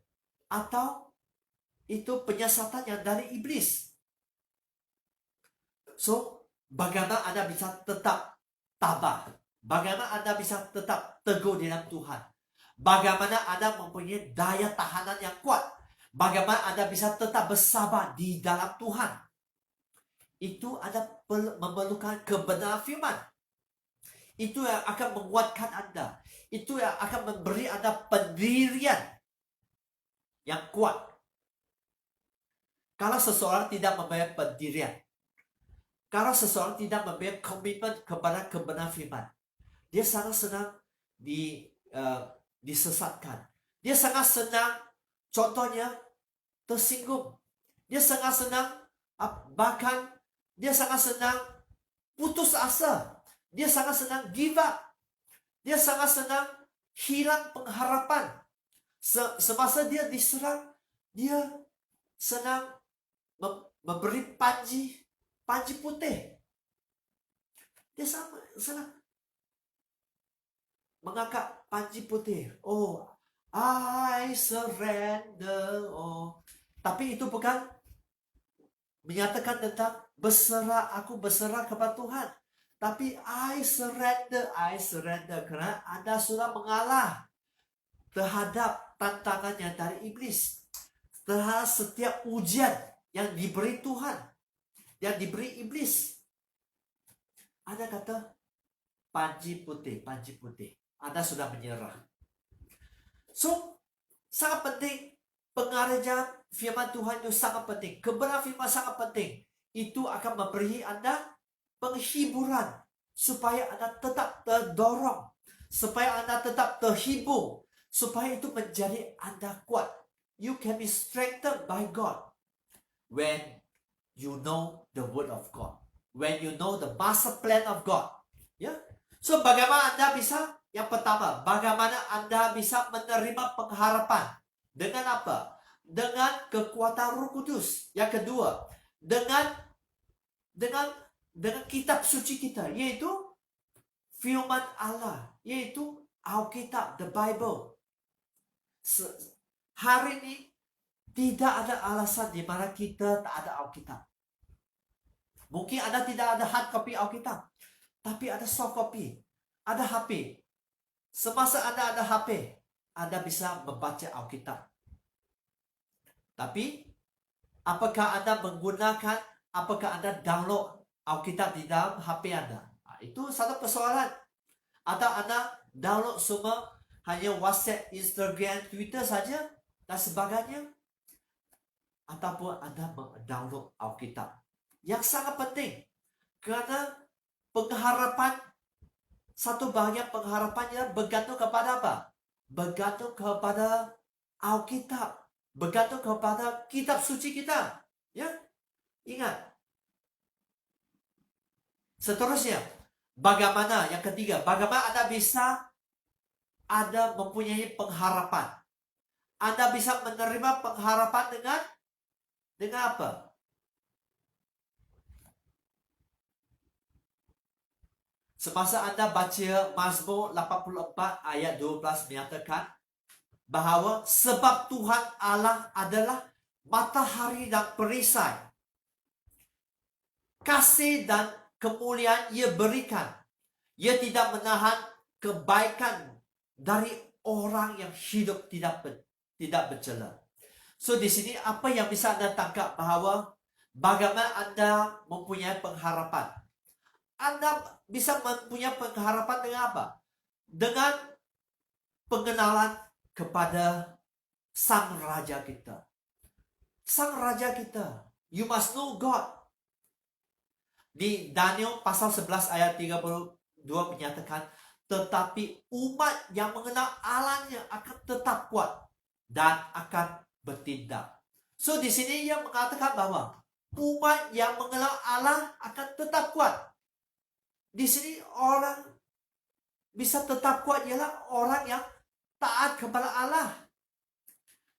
atau itu penyesatan yang dari iblis? So, bagaimana Anda bisa tetap tabah? Bagaimana Anda bisa tetap teguh dalam Tuhan? Bagaimana Anda mempunyai daya tahanan yang kuat? Bagaimana Anda bisa tetap bersabar di dalam Tuhan? Itu Anda memerlukan kebenaran firman. Itu yang akan menguatkan Anda. Itu yang akan memberi Anda pendirian yang kuat. Kalau seseorang tidak mempunyai pendirian, kalau seseorang tidak mempunyai komitmen kepada kebenaran firman, dia sangat senang disesatkan. Dia sangat senang, contohnya, tersinggung. Dia sangat senang, bahkan dia sangat senang putus asa. Dia sangat senang give up. Dia sangat senang hilang pengharapan. Semasa dia diserang, dia senang memberi panji putih. Dia senang. mengangkat panji putih. Oh, I surrender. Oh, tapi itu bukan menyatakan tentang aku berserah kepada Tuhan. Tapi I surrender karena Anda sudah mengalah terhadap tantangannya dari iblis, terhadap setiap ujian yang diberi Tuhan, yang diberi iblis. Anda kata panji putih. Anda sudah menyerah. So, sangat penting pengajaran firman Tuhan itu sangat penting. Kebenaran firman sangat penting. Itu akan memberi Anda penghiburan supaya Anda tetap terdorong, supaya Anda tetap terhibur, supaya itu menjadi Anda kuat. You can be strengthened by God when you know the word of God, when you know the master plan of God. Ya, so bagaimana Anda bisa? Yang pertama, bagaimana Anda bisa menerima pengharapan? Dengan apa? Dengan kekuatan Roh Kudus. Yang kedua, dengan kitab suci kita, yaitu firman Allah, yaitu Alkitab, the Bible. Hari ini tidak ada alasan di mana kita tak ada Alkitab. Mungkin Anda tidak ada hard copy Alkitab, tapi ada soft copy, ada HP. Semasa Anda ada HP, Anda bisa membaca Alkitab. Tapi, apakah Anda download Alkitab di dalam HP Anda? Itu satu persoalan. Atau Anda download semua hanya WhatsApp, Instagram, Twitter saja, dan sebagainya? Ataupun Anda mendownload Alkitab? Yang sangat penting. Kerana pengharapan, satu bahagian pengharapannya bergantung kepada apa? Bergantung kepada Alkitab. Bergantung kepada kitab suci kita. Ya, ingat. Seterusnya, bagaimana? Yang ketiga, bagaimana Anda mempunyai pengharapan? Anda bisa menerima pengharapan dengan apa? Semasa Anda baca Mazmur 84 ayat 12 menyatakan bahawa sebab Tuhan Allah adalah matahari dan perisai. Kasih dan kemuliaan Ia berikan. Ia tidak menahan kebaikan dari orang yang hidup tidak bercela. So di sini apa yang bisa Anda tangkap bahawa bagaimana Anda mempunyai pengharapan? Anda bisa mempunyai pengharapan dengan apa? Dengan pengenalan kepada Sang Raja kita. Sang Raja kita. You must know God. Di Daniel pasal 11 ayat 32 menyatakan, tetapi umat yang mengenal Allahnya akan tetap kuat dan akan bertindak. So di sini ia mengatakan bahwa umat yang mengenal Allah akan tetap kuat. Di sini orang bisa tetap kuat ialah orang yang taat kepada Allah.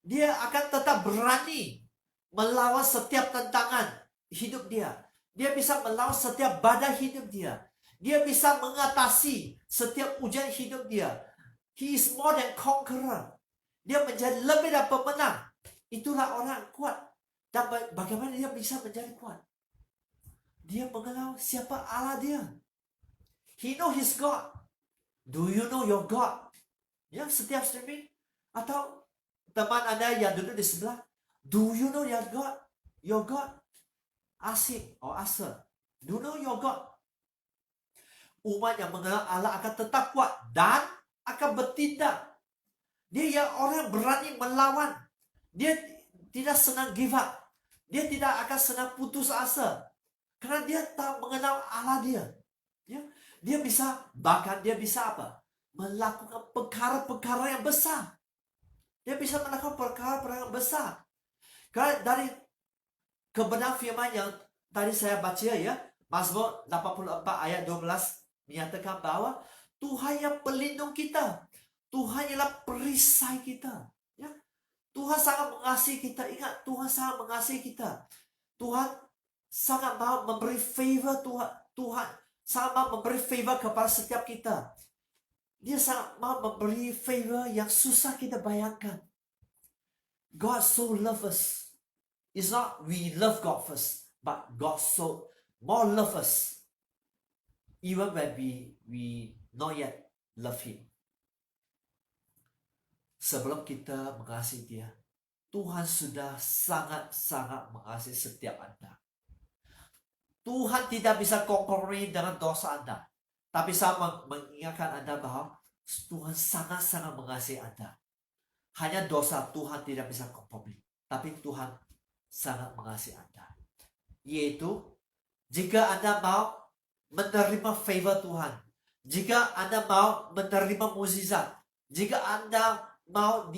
Dia akan tetap berani melawan setiap tantangan hidup dia. Dia bisa melawan setiap badai hidup dia. Dia bisa mengatasi setiap ujian hidup dia. He is more than conqueror. Dia menjadi lebih dari pemenang. Itulah orang kuat. Dan bagaimana dia bisa menjadi kuat? Dia mengenal siapa Allah dia. He know his God. Do you know your God? Ya, setiap streaming. Atau teman Anda yang duduk di sebelah. Do you know your God? Your God? Asik or Asa. Do you know your God? Umat yang mengenal Allah akan tetap kuat dan akan bertindak. Dia yang orang berani melawan. Dia tidak senang give up. Dia tidak akan senang putus asa. Karena dia tak mengenal Allah dia. Ya, dia bisa, bahkan dia bisa apa? Melakukan perkara-perkara yang besar. Dia bisa melakukan perkara-perkara yang besar. Karena dari kebenaran firman yang tadi saya baca ya, Mazmur 84 ayat 12 menyatakan bahwa Tuhan yang pelindung kita. Tuhan ialah perisai kita. Ya, Tuhan sangat mengasihi kita. Ingat, Tuhan sangat mengasihi kita. Tuhan sangat mau memberi favor. Tuhan sangat mau memberi favor kepada setiap kita. Dia sangat mau memberi favor yang susah kita bayangkan. God so love us. It's not we love God first, but God so more love us. Even when we not yet love Him. Sebelum kita mengasihi Dia, Tuhan sudah sangat-sangat mengasihi setiap Anda. Tuhan tidak bisa kompromi dengan dosa Anda. Tapi saya mengingatkan Anda bahwa Tuhan sangat-sangat mengasihi Anda. Hanya dosa Tuhan tidak bisa kompromi. Tapi Tuhan sangat mengasihi Anda. Yaitu, jika Anda mau menerima favor Tuhan, jika Anda mau menerima mukjizat, jika Anda mau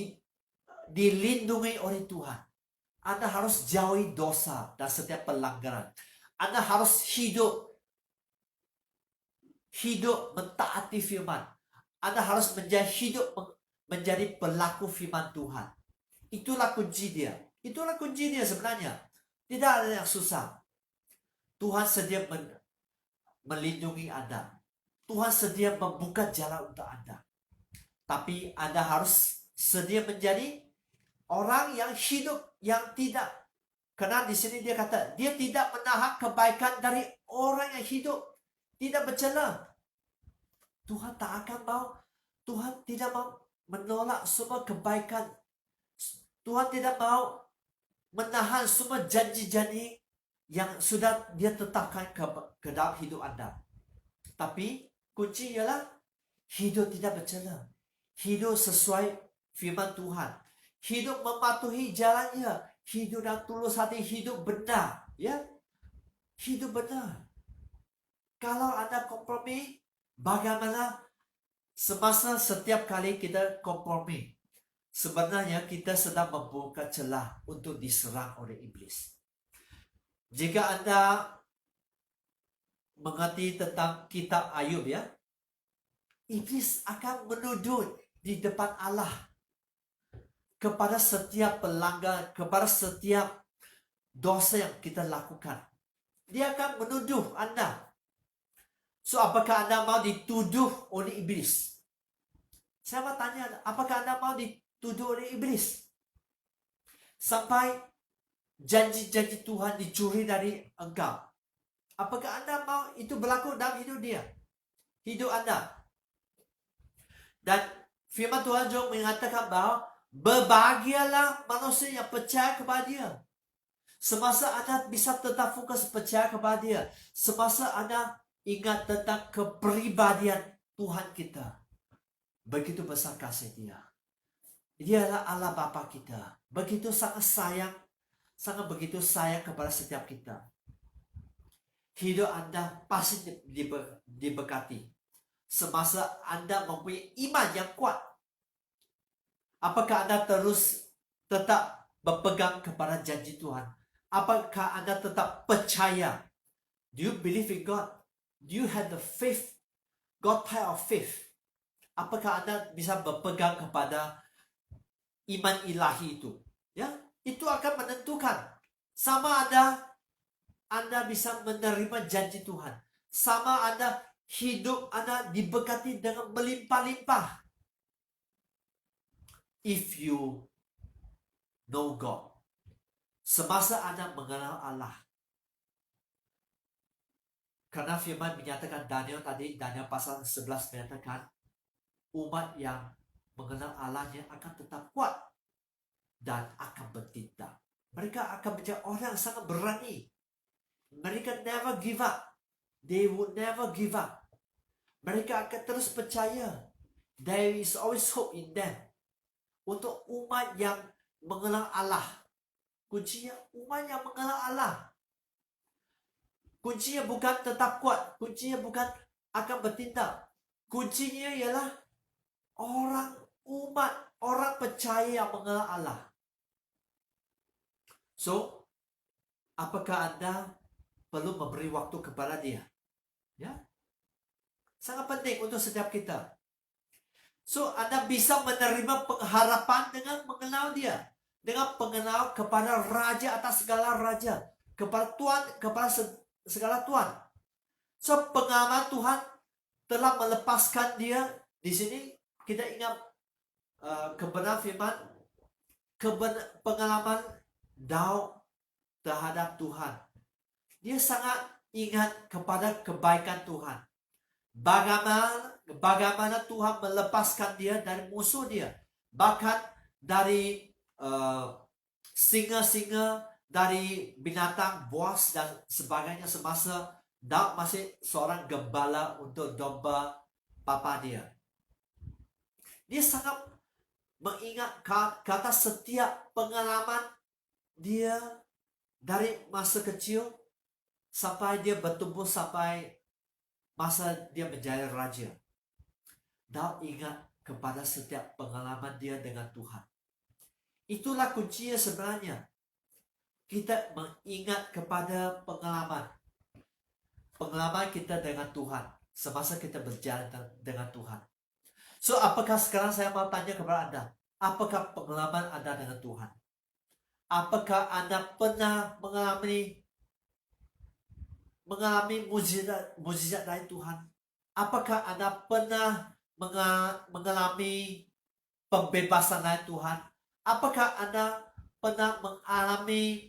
dilindungi oleh Tuhan, Anda harus jauhi dosa dan setiap pelanggaran. Anda harus hidup mentaati firman. Anda harus menjadi pelaku firman Tuhan. Itulah kunci dia. Itulah kunci dia sebenarnya. Tidak ada yang susah. Tuhan sedia melindungi Anda. Tuhan sedia membuka jalan untuk Anda. Tapi Anda harus sedia menjadi orang yang hidup yang tidak. Karena di sini dia kata, dia tidak menahan kebaikan dari orang yang hidup tidak bercela. Tuhan tak akan mau. Tuhan tidak mau menolak semua kebaikan. Tuhan tidak mau menahan semua janji-janji yang sudah dia tetapkan ke dalam hidup Anda. Tapi kunci ialah hidup tidak bercela. Hidup sesuai firman Tuhan. Hidup mematuhi jalannya. Hidup dan tulus hati, hidup benar. Ya, hidup benar. Kalau Anda kompromi, bagaimana semasa setiap kali kita kompromi? Sebenarnya kita sedang membuka celah untuk diserang oleh iblis. Jika Anda mengerti tentang kitab Ayub ya, iblis akan menuduh di depan Allah kepada setiap pelanggar, kepada setiap dosa yang kita lakukan. Dia akan menuduh Anda. So, apakah Anda mau dituduh oleh iblis? Saya mau tanya, apakah Anda mau dituduh oleh iblis? Sampai janji-janji Tuhan dicuri dari engkau. Apakah Anda mau itu berlaku dalam hidup dia? Hidup Anda. Dan firman Tuhan juga mengatakan bahwa berbahagialah manusia yang percaya kepada dia. Semasa Anda bisa tetap fokus percaya kepada dia. Semasa Anda ingat tentang kepribadian Tuhan kita. Begitu besar kasih dia. Dia adalah Allah Bapa kita. Begitu sangat sayang. Sangat begitu sayang kepada setiap kita. Hidup Anda pasti diberkati. Semasa Anda mempunyai iman yang kuat. Apakah Anda terus tetap berpegang kepada janji Tuhan? Apakah Anda tetap percaya? Do you believe in God? Do you have the faith? God type of faith. Apakah Anda bisa berpegang kepada iman ilahi itu? Ya, itu akan menentukan sama Anda bisa menerima janji Tuhan. Sama hidup Anda diberkati dengan melimpah-limpah. If you know God. Semasa Anda mengenal Allah. Karena firman menyatakan Daniel pasal 11 menyatakan umat yang mengenal Allahnya akan tetap kuat dan akan bertindak. Mereka akan menjadi orang yang sangat berani. Mereka never give up. They would never give up. Mereka akan terus percaya. There is always hope in them. Untuk umat yang mengenal Allah. Kuncinya umat yang mengenal Allah. Kuncinya bukan tetap kuat. Kuncinya bukan akan bertindak. Kuncinya ialah orang percaya yang mengenal Allah. So, apakah Anda perlu memberi waktu kepada dia? Ya, sangat penting untuk setiap kita. So, Anda bisa menerima pengharapan dengan mengenal dia. Dengan mengenal kepada Raja atas segala Raja. Kepada Tuhan, kepada segala Tuhan. So, pengalaman Tuhan telah melepaskan dia Di sini kita ingat kebenaran firman, pengalaman Daud terhadap Tuhan. Dia sangat ingat kepada kebaikan Tuhan. Bagaimana Tuhan melepaskan dia dari musuh dia. Bahkan dari singa-singa, dari binatang buas dan sebagainya semasa Daud masih seorang gembala untuk domba papa dia. Dia sangat mengingat kata setiap pengalaman dia dari masa kecil sampai dia bertumbuh sampai masa dia menjadi raja. Daud ingat kepada setiap pengalaman dia dengan Tuhan. Itulah kuncinya sebenarnya. Kita mengingat kepada pengalaman kita dengan Tuhan semasa kita berjalan dengan Tuhan. So, apakah sekarang saya mau tanya kepada Anda, apakah pengalaman Anda dengan Tuhan? Apakah Anda pernah mengalami mukjizat dari Tuhan? Apakah Anda pernah mengalami pembebasan dari Tuhan? Apakah Anda pernah mengalami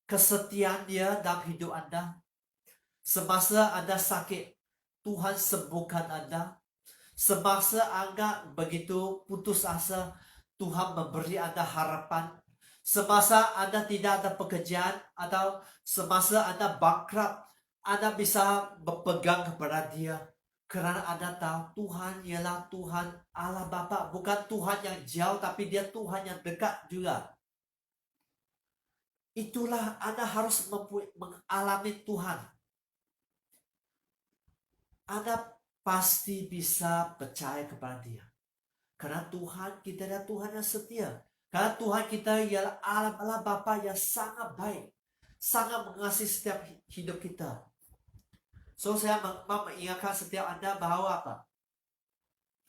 kesetiaan Dia dalam hidup Anda? Semasa Anda sakit, Tuhan sembuhkan Anda. Semasa Anda begitu putus asa, Tuhan memberi Anda harapan. Semasa Anda tidak ada pekerjaan atau semasa Anda bankrupt, Anda bisa berpegang kepada Dia. Kerana Anda tahu Tuhan ialah Tuhan Allah Bapa. Bukan Tuhan yang jauh, tapi Dia Tuhan yang dekat juga. Itulah Anda harus mengalami Tuhan. Anda pasti bisa percaya kepada Dia. Karena Tuhan kita adalah Tuhan yang setia. Karena Tuhan kita ialah Allah Bapa yang sangat baik. Sangat mengasihi setiap hidup kita. So, saya mau mengingatkan setiap Anda bahwa apa?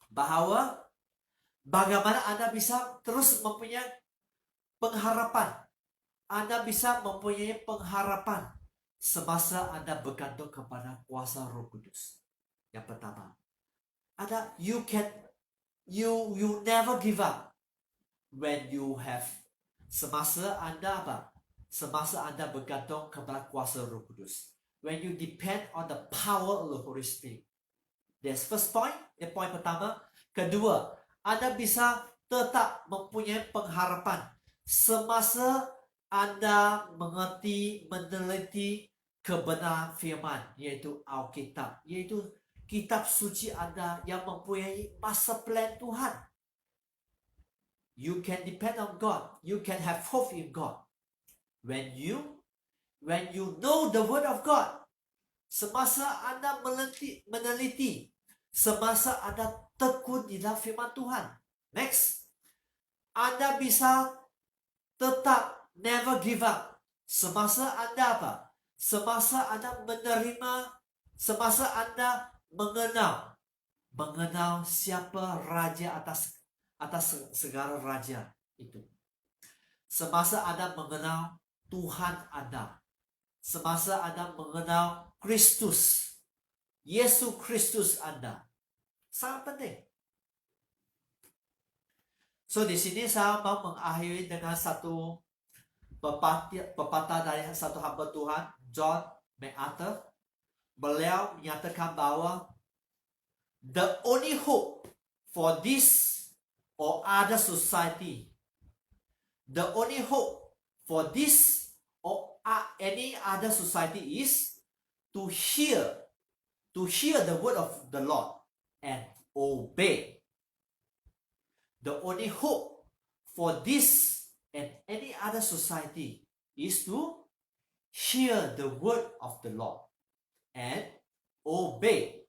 Bahwa bagaimana Anda bisa terus mempunyai pengharapan. Anda bisa mempunyai pengharapan semasa Anda bergantung kepada kuasa Roh Kudus. Yang pertama, you never give up when you have semasa Anda bergantung kepada kuasa Roh Kudus. When you depend on the power of the Holy Spirit. That's first point. Yang poin pertama. Kedua, Anda bisa tetap mempunyai pengharapan semasa Anda meneliti kebenaran firman, yaitu Alkitab, yaitu kitab suci Anda yang mempunyai masa plan Tuhan. You can depend on God. You can have hope in God. When you know the word of God, semasa Anda meneliti, semasa Anda tekun di dalam firman Tuhan. Next, Anda bisa tetap never give up. Semasa Anda semasa Anda menerima, semasa Anda mengenal siapa raja atas segala raja itu. Semasa Anda mengenal Tuhan Anda. Semasa Anda mengenal Kristus, Yesus Kristus Anda. Sangat penting. So, di sini saya mau mengakhiri dengan satu pepatah dari satu hamba Tuhan, John MacArthur. Beliau menyatakan bahwa the only hope for this or other society, the only hope for this or any other society is to hear the word of the Lord and obey. The only hope for this and any other society is to hear the word of the Lord and obey.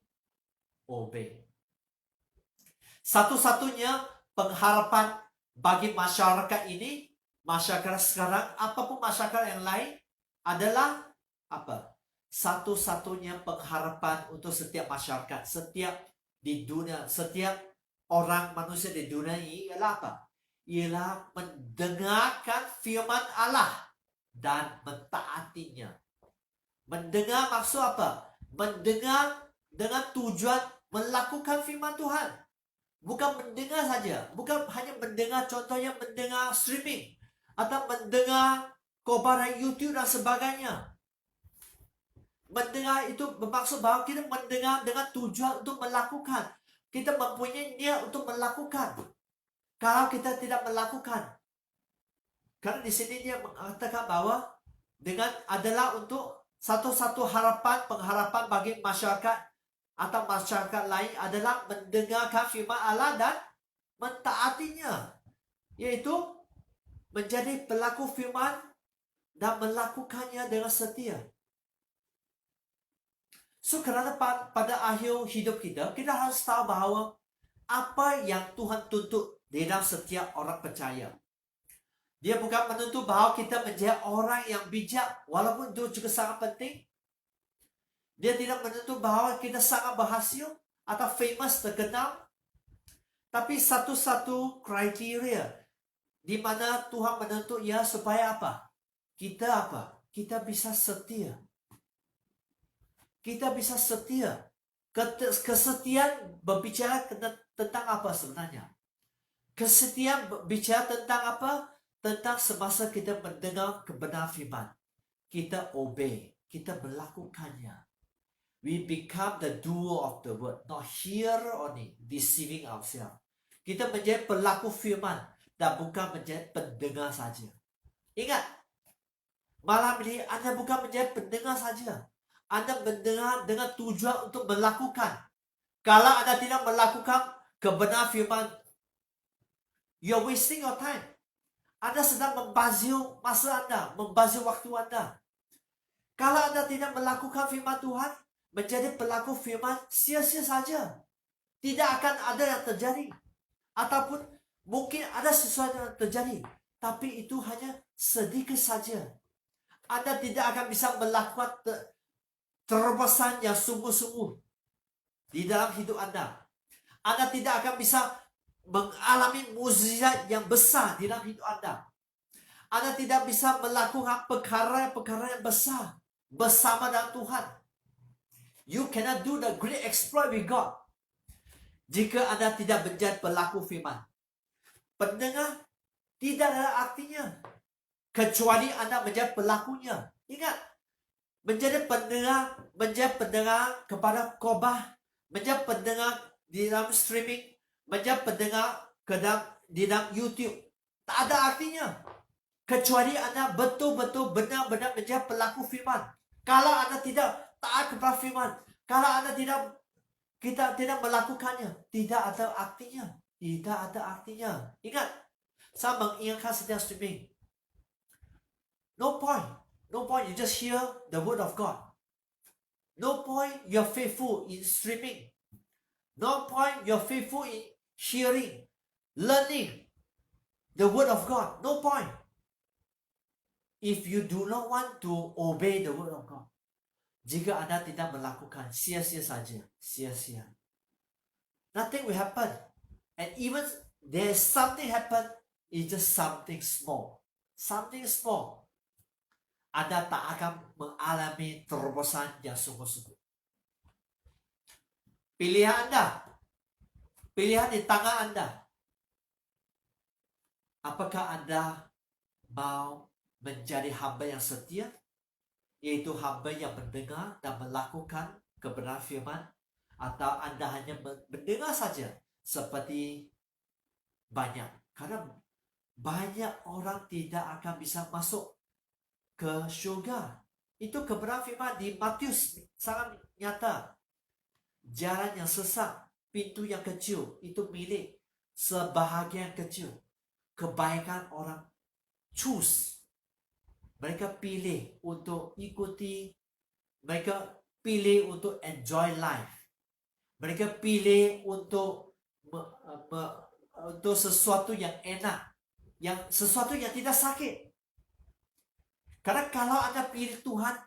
Satu-satunya pengharapan bagi masyarakat ini, masyarakat sekarang, apapun masyarakat yang lain, adalah apa? Satu-satunya pengharapan untuk setiap masyarakat, setiap di dunia, setiap orang manusia di dunia ini ialah apa? Ialah mendengarkan firman Allah dan mentaatinya. Mendengar maksud apa? Mendengar dengan tujuan melakukan firman Tuhan. Bukan mendengar saja, bukan hanya mendengar, contohnya mendengar streaming atau mendengar khotbah YouTube dan sebagainya. Mendengar itu bermaksud bahawa kita mendengar dengan tujuan untuk melakukan. Kita mempunyai niat untuk melakukan. Kalau kita tidak melakukan, karena di sini dia mengatakan bahwa dengan adalah untuk satu-satu pengharapan bagi masyarakat atau masyarakat lain adalah mendengarkan firman Allah dan mentaatinya, yaitu menjadi pelaku firman dan melakukannya dengan setia. So, kerana pada akhir hidup kita harus tahu bahawa apa yang Tuhan tuntut di dalam setiap orang percaya. Dia bukan menuntut bahawa kita menjadi orang yang bijak, walaupun itu juga sangat penting. Dia tidak menuntut bahawa kita sangat berhasil atau famous, terkenal. Tapi satu-satu kriteria di mana Tuhan menuntut ya supaya apa? Kita bisa setia. Kita bisa setia. Kesetiaan berbicara tentang apa sebenarnya? Kesetiaan berbicara tentang apa? Tentang semasa kita mendengar kebenaran firman, kita obey, kita melakukannya. We become the doer of the word, not hearer only, deceiving ourselves. Kita menjadi pelaku firman dan bukan menjadi pendengar saja. Ingat, malam ini Anda bukan menjadi pendengar saja. Anda mendengar dengan tujuan untuk melakukan. Kalau Anda tidak melakukan kebenaran firman, you're wasting your time. Anda sedang membazir masa Anda, membazir waktu Anda. Kalau Anda tidak melakukan firman Tuhan, menjadi pelaku firman, sia-sia saja. Tidak akan ada yang terjadi. Ataupun mungkin ada sesuatu yang terjadi, tapi itu hanya sedikit saja. Anda tidak akan bisa melakukan terobosan yang sungguh-sungguh di dalam hidup Anda. Anda tidak akan bisa mengalami mukjizat yang besar di dalam hidup Anda. Anda tidak bisa melakukan perkara-perkara yang besar bersama dengan Tuhan. You cannot do the great exploit with God jika Anda tidak menjadi pelaku firman. Pendengar tidak ada artinya kecuali Anda menjadi pelakunya. Ingat, menjadi pendengar kepada khotbah, menjadi pendengar di dalam streaming, menjadi pendengar di dalam YouTube, tak ada artinya kecuali Anda betul-betul benar-benar menjadi pelaku firman. Kalau Anda tidak taat kepada firman, kalau Anda tidak melakukannya, tidak ada artinya. Tidak ada artinya. Ingat, saya mengingatkan setiap streaming. No point. No point you just hear the word of God. No point you're faithful in streaming. No point you're faithful in hearing, learning the word of God. No point. If you do not want to obey the word of God, jika Anda tidak melakukan, sia-sia saja, sia-sia. Nothing will happen. And even there's something happen, it's just something small. Something small. Anda tak akan mengalami terobosan yang sungguh-sungguh. Pilihan Anda, pilihan di tangan Anda. Apakah Anda mau menjadi hamba yang setia, yaitu hamba yang mendengar dan melakukan kebenaran firman, atau Anda hanya mendengar saja seperti banyak? Karena banyak orang tidak akan bisa masuk ke syurga. Itu kebenaran firman di Matius sangat nyata. Jalan yang sesat, pintu yang kecil, itu milik sebahagian kecil. Kebaikan orang choose. Mereka pilih untuk ikuti, mereka pilih untuk enjoy life. Mereka pilih untuk sesuatu yang enak, sesuatu yang tidak sakit. Karena kalau Anda pilih Tuhan,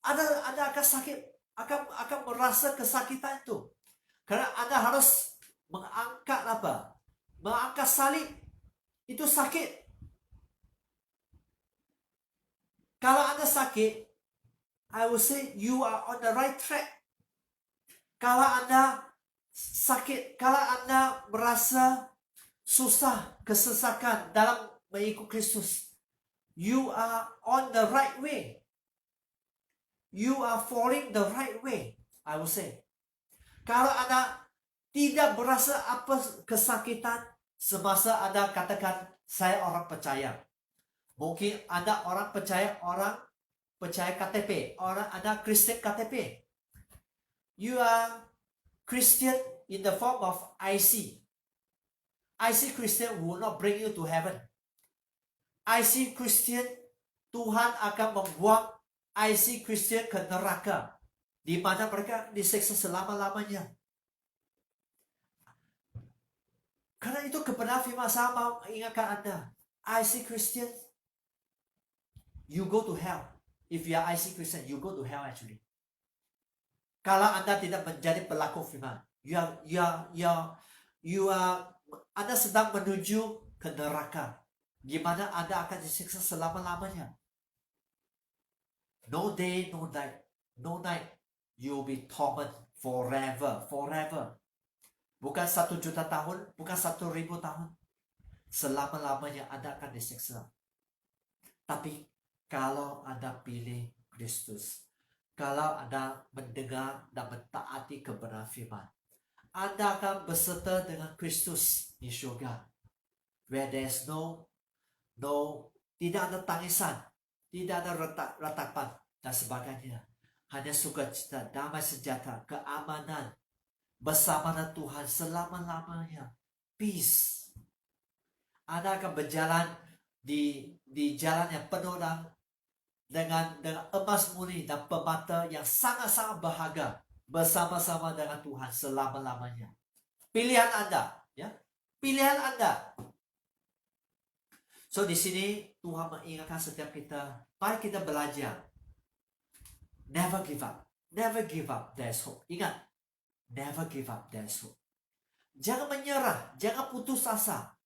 Anda akan sakit, akan merasa kesakitan itu. Karena Anda harus mengangkat apa? Mengangkat salib. Itu sakit. Kalau Anda sakit, I will say you are on the right track. Kalau Anda sakit, kalau Anda merasa susah, kesesakan dalam mengikut Kristus, you are on the right way. You are following the right way, I will say. Kalau Anda tidak berasa apa kesakitan semasa Anda katakan, saya orang percaya. Mungkin Anda orang percaya KTP, Anda Kristen KTP. You are Christian in the form of IC. IC Christian will not bring you to heaven. IC Christian, Tuhan akan membuang IC Christian ke neraka, di mana mereka disiksa selama-lamanya. Karena itu kebenaran firman saya mau ingatkan Anda, IC Christian, you go to hell. If you are IC Christian, you go to hell actually. Kalau Anda tidak menjadi pelaku firman, Anda sedang menuju ke neraka, di mana Anda akan disiksa selama-lamanya. No day, no night. No night. You will be tormented forever. Bukan 1 juta tahun, bukan 1.000 tahun. Selama-lamanya Anda akan disiksa. Tapi kalau Anda pilih Kristus, kalau Anda mendengar dan mentaati kebenaran firman, Anda akan beserta dengan Kristus di surga. Where there's tidak ada tangisan, tidak ada ratapan dan sebagainya. Hanya sukacita, damai sejahtera, keamanan bersama dengan Tuhan selama-lamanya. Peace. Anda akan berjalan di jalan yang penuh dengan emas murni dan permata yang sangat-sangat berharga bersama-sama dengan Tuhan selama-lamanya. Pilihan Anda, ya. Pilihan Anda. So di sini Tuhan mengingatkan setiap kita, mari kita belajar. Never give up. Never give up, there's hope. Ingat, never give up, there's hope. Jangan menyerah, jangan putus asa.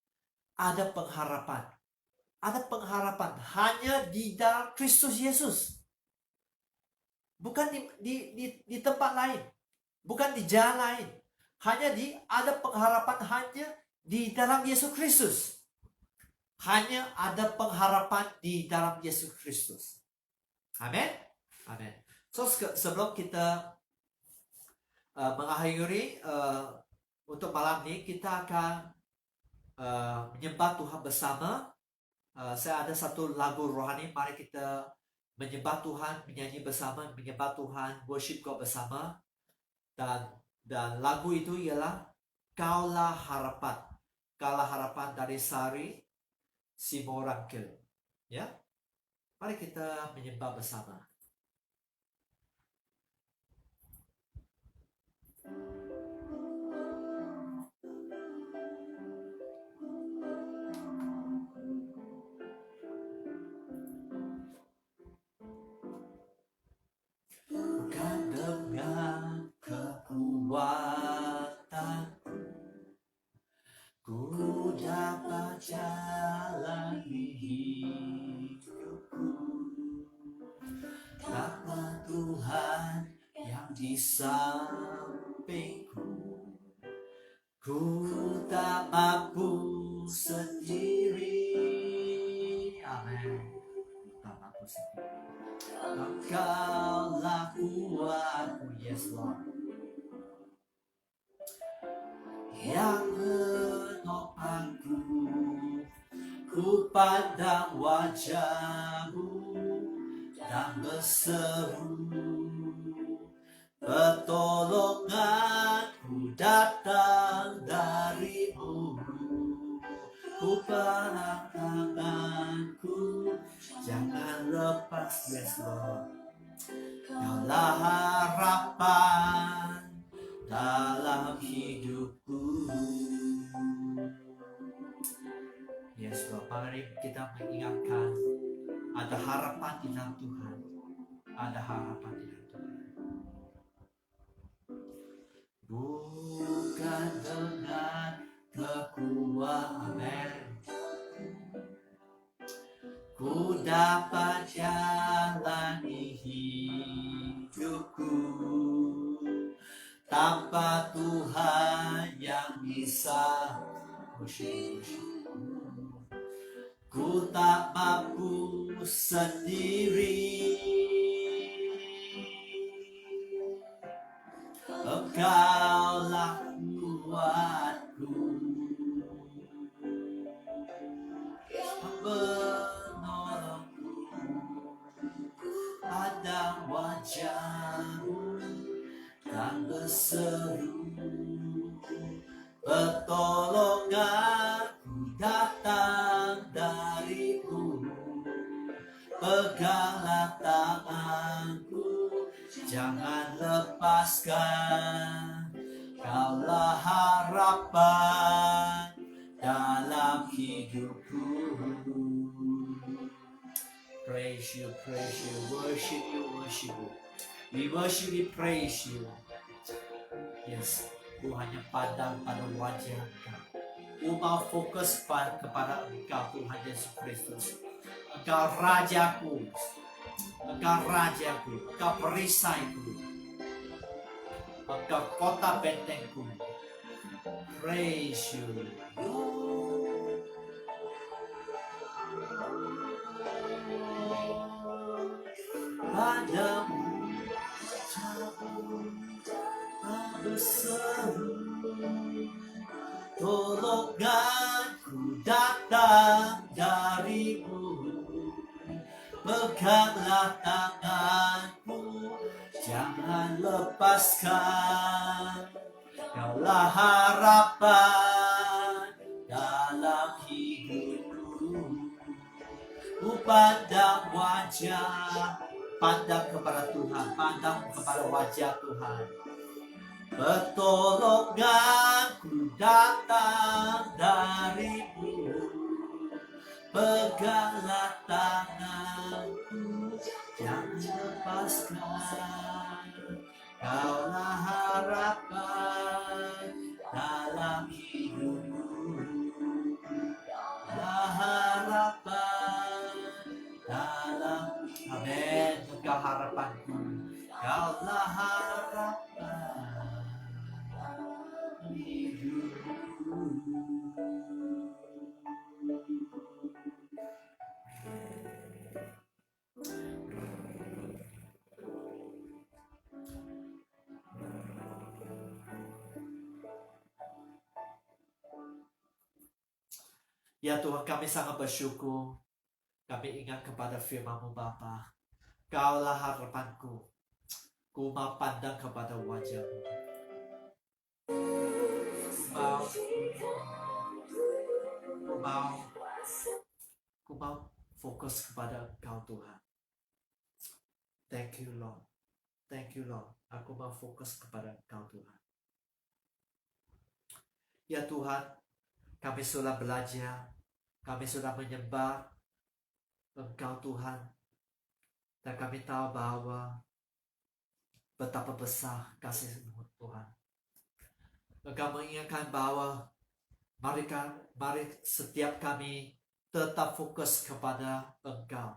Ada pengharapan. Ada pengharapan hanya di dalam Kristus Yesus. Bukan di tempat lain. Bukan di jalan lain. Ada pengharapan hanya di dalam Yesus Kristus. Hanya ada pengharapan di dalam Yesus Kristus. Amin. Amin. So sebelum kita mengakhiri untuk malam ini, kita akan menyembah Tuhan bersama. Saya ada satu lagu rohani, mari kita menyembah Tuhan, menyanyi bersama, menyembah Tuhan, worship God bersama. Dan lagu itu ialah Kaulah Harapan. Kaulah Harapan dari Sari Simorangkil. Ya, mari kita menyembah bersama. Bukan dengan kekuatanku ku dapat jalani hidupku, tanpa Tuhan yang di sampingku, ku tak mampu sendiri. Amin. Tak mampu sendiri. Engkaulah kuatku, yes Lord, yang menopangku. Ku pandang wajah-Mu dan berseru, pertolonganku datang dari-Mu. Ku pegang tanganku, jangan lepas, yes Lord. Kaulah harapan dalam hidupku. Yes Lord, mari kita mengingatkan ada harapan di dalam Tuhan. Ada harapan di dalam Tuhan. Bukan dengan kekuatan ku dapat jalani hidupku, tak Siapa Tuhan yang bisa? Ku tak mampu sendiri. Engkaulah kuatku, penolongku. Pada wajahmu dan berseru, pertolonganku datang darimu. Peganglah tanganku, jangan lepaskan. Kaulah harapan dalam hidupku. Praise you, worship you. We worship you, praise you. Yes, ku hanya pandang pada wajah Engkau. Ku mau fokus kepada Engkau, Tuhan Yesus Kristus. Engkau Rajaku, Engkau perisaiku, Engkau kota bentengku. Praise you. Padamu berseru, tolonganku datang darimu. Peganglah tanganku, jangan lepaskan. Kaulah harapan dalam hidupku. Ku pandang kepada Tuhan, pandang kepada wajah Tuhan. Pertolonganku datang darimu. Peganglah tanganku, jangan lepaskan. Kaulah harapan dalam hidupku. Kaulah harapan dalam, amin. Engkau harapanku, kaulah harapan hidupku. Ya Tuhan, kami sangat bersyukur. Kami ingat kepada firman-Mu Bapa. Kaulah harapanku. Ku mau pandang kepada wajah-Mu. Ku mau fokus kepada Engkau Tuhan. Thank you Lord. Aku mau fokus kepada Engkau Tuhan. Ya Tuhan, kami sudah belajar, kami sudah menyembah Engkau Tuhan, dan kami tahu bahwa betapa besar kasih-Mu Tuhan. Engkau mengingatkan bahwa mari setiap kami tetap fokus kepada Engkau,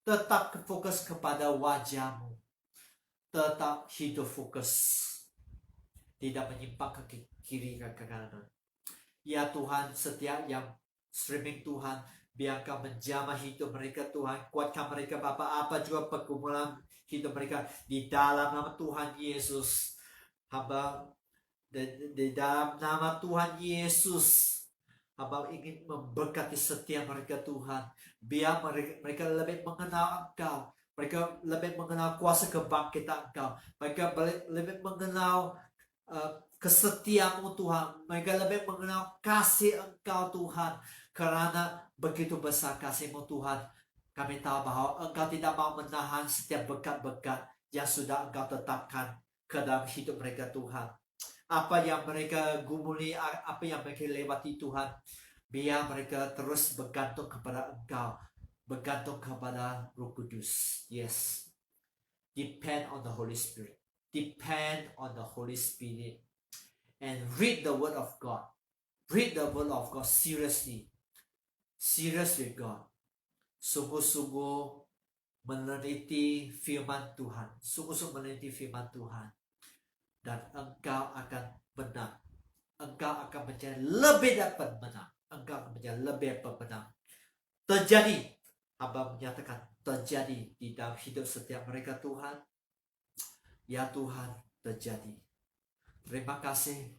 tetap fokus kepada wajah-Mu, tetap hidup fokus, tidak menyimpang ke kiri ke kanan. Ya Tuhan, setiap yang streaming Tuhan, biar Kau menjamah hidup mereka Tuhan, kuatkan mereka Bapa, apa juga pergumulan hidup mereka, di dalam nama Tuhan Yesus. Hamba di dalam nama Tuhan Yesus, hamba ingin memberkati setiap mereka Tuhan, biar mereka lebih mengenal Engkau, mereka lebih mengenal kuasa kebangkitan Engkau, mereka lebih mengenal kesetiaan-Mu Tuhan, mereka lebih mengenal kasih Engkau Tuhan. Karena begitu besar kasih-Mu Tuhan, kami tahu bahwa Engkau tidak mau menahan setiap berkat-berkat yang sudah Engkau tetapkan ke dalam hidup mereka Tuhan. Apa yang mereka gumuli, apa yang mereka lewati Tuhan, biar mereka terus bergantung kepada Engkau, bergantung kepada Roh Kudus. Yes, depend on the Holy Spirit, depend on the Holy Spirit, and read the Word of God. Read the Word of God seriously, serious with God. Sungguh-sungguh meneliti firman Tuhan, sungguh-sungguh meneliti firman Tuhan, dan Engkau akan menang. Engkau akan menjadi lebih dari pemenang. Engkau akan menjadi lebih pemenang. Terjadi, hamba menyatakan terjadi di dalam hidup setiap mereka Tuhan. Ya Tuhan, terjadi. Terima kasih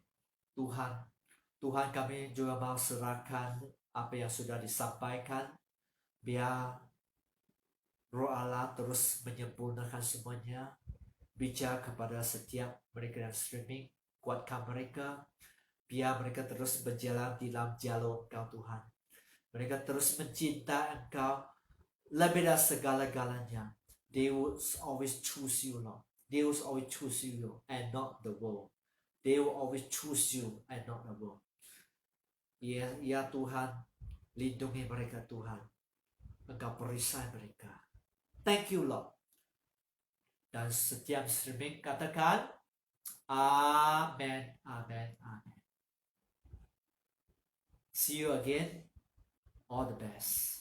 Tuhan. Tuhan, kami juga mau serahkan apa yang sudah disampaikan. Biar Roh Allah terus menyempurnakan semuanya. Bicara kepada setiap mereka yang streaming. Kuatkan mereka. Biar mereka terus berjalan di dalam jalur Engkau Tuhan. Mereka terus mencintai Engkau lebih dari segala-galanya. They will always choose you, Lord. They will always choose you and not the world. They will always choose you and not the world. Ya Tuhan, lindungi mereka Tuhan. Engkau perisai mereka. Thank you Lord. Dan setiap streaming katakan Amen, Amen, Amen. See you again. All the best.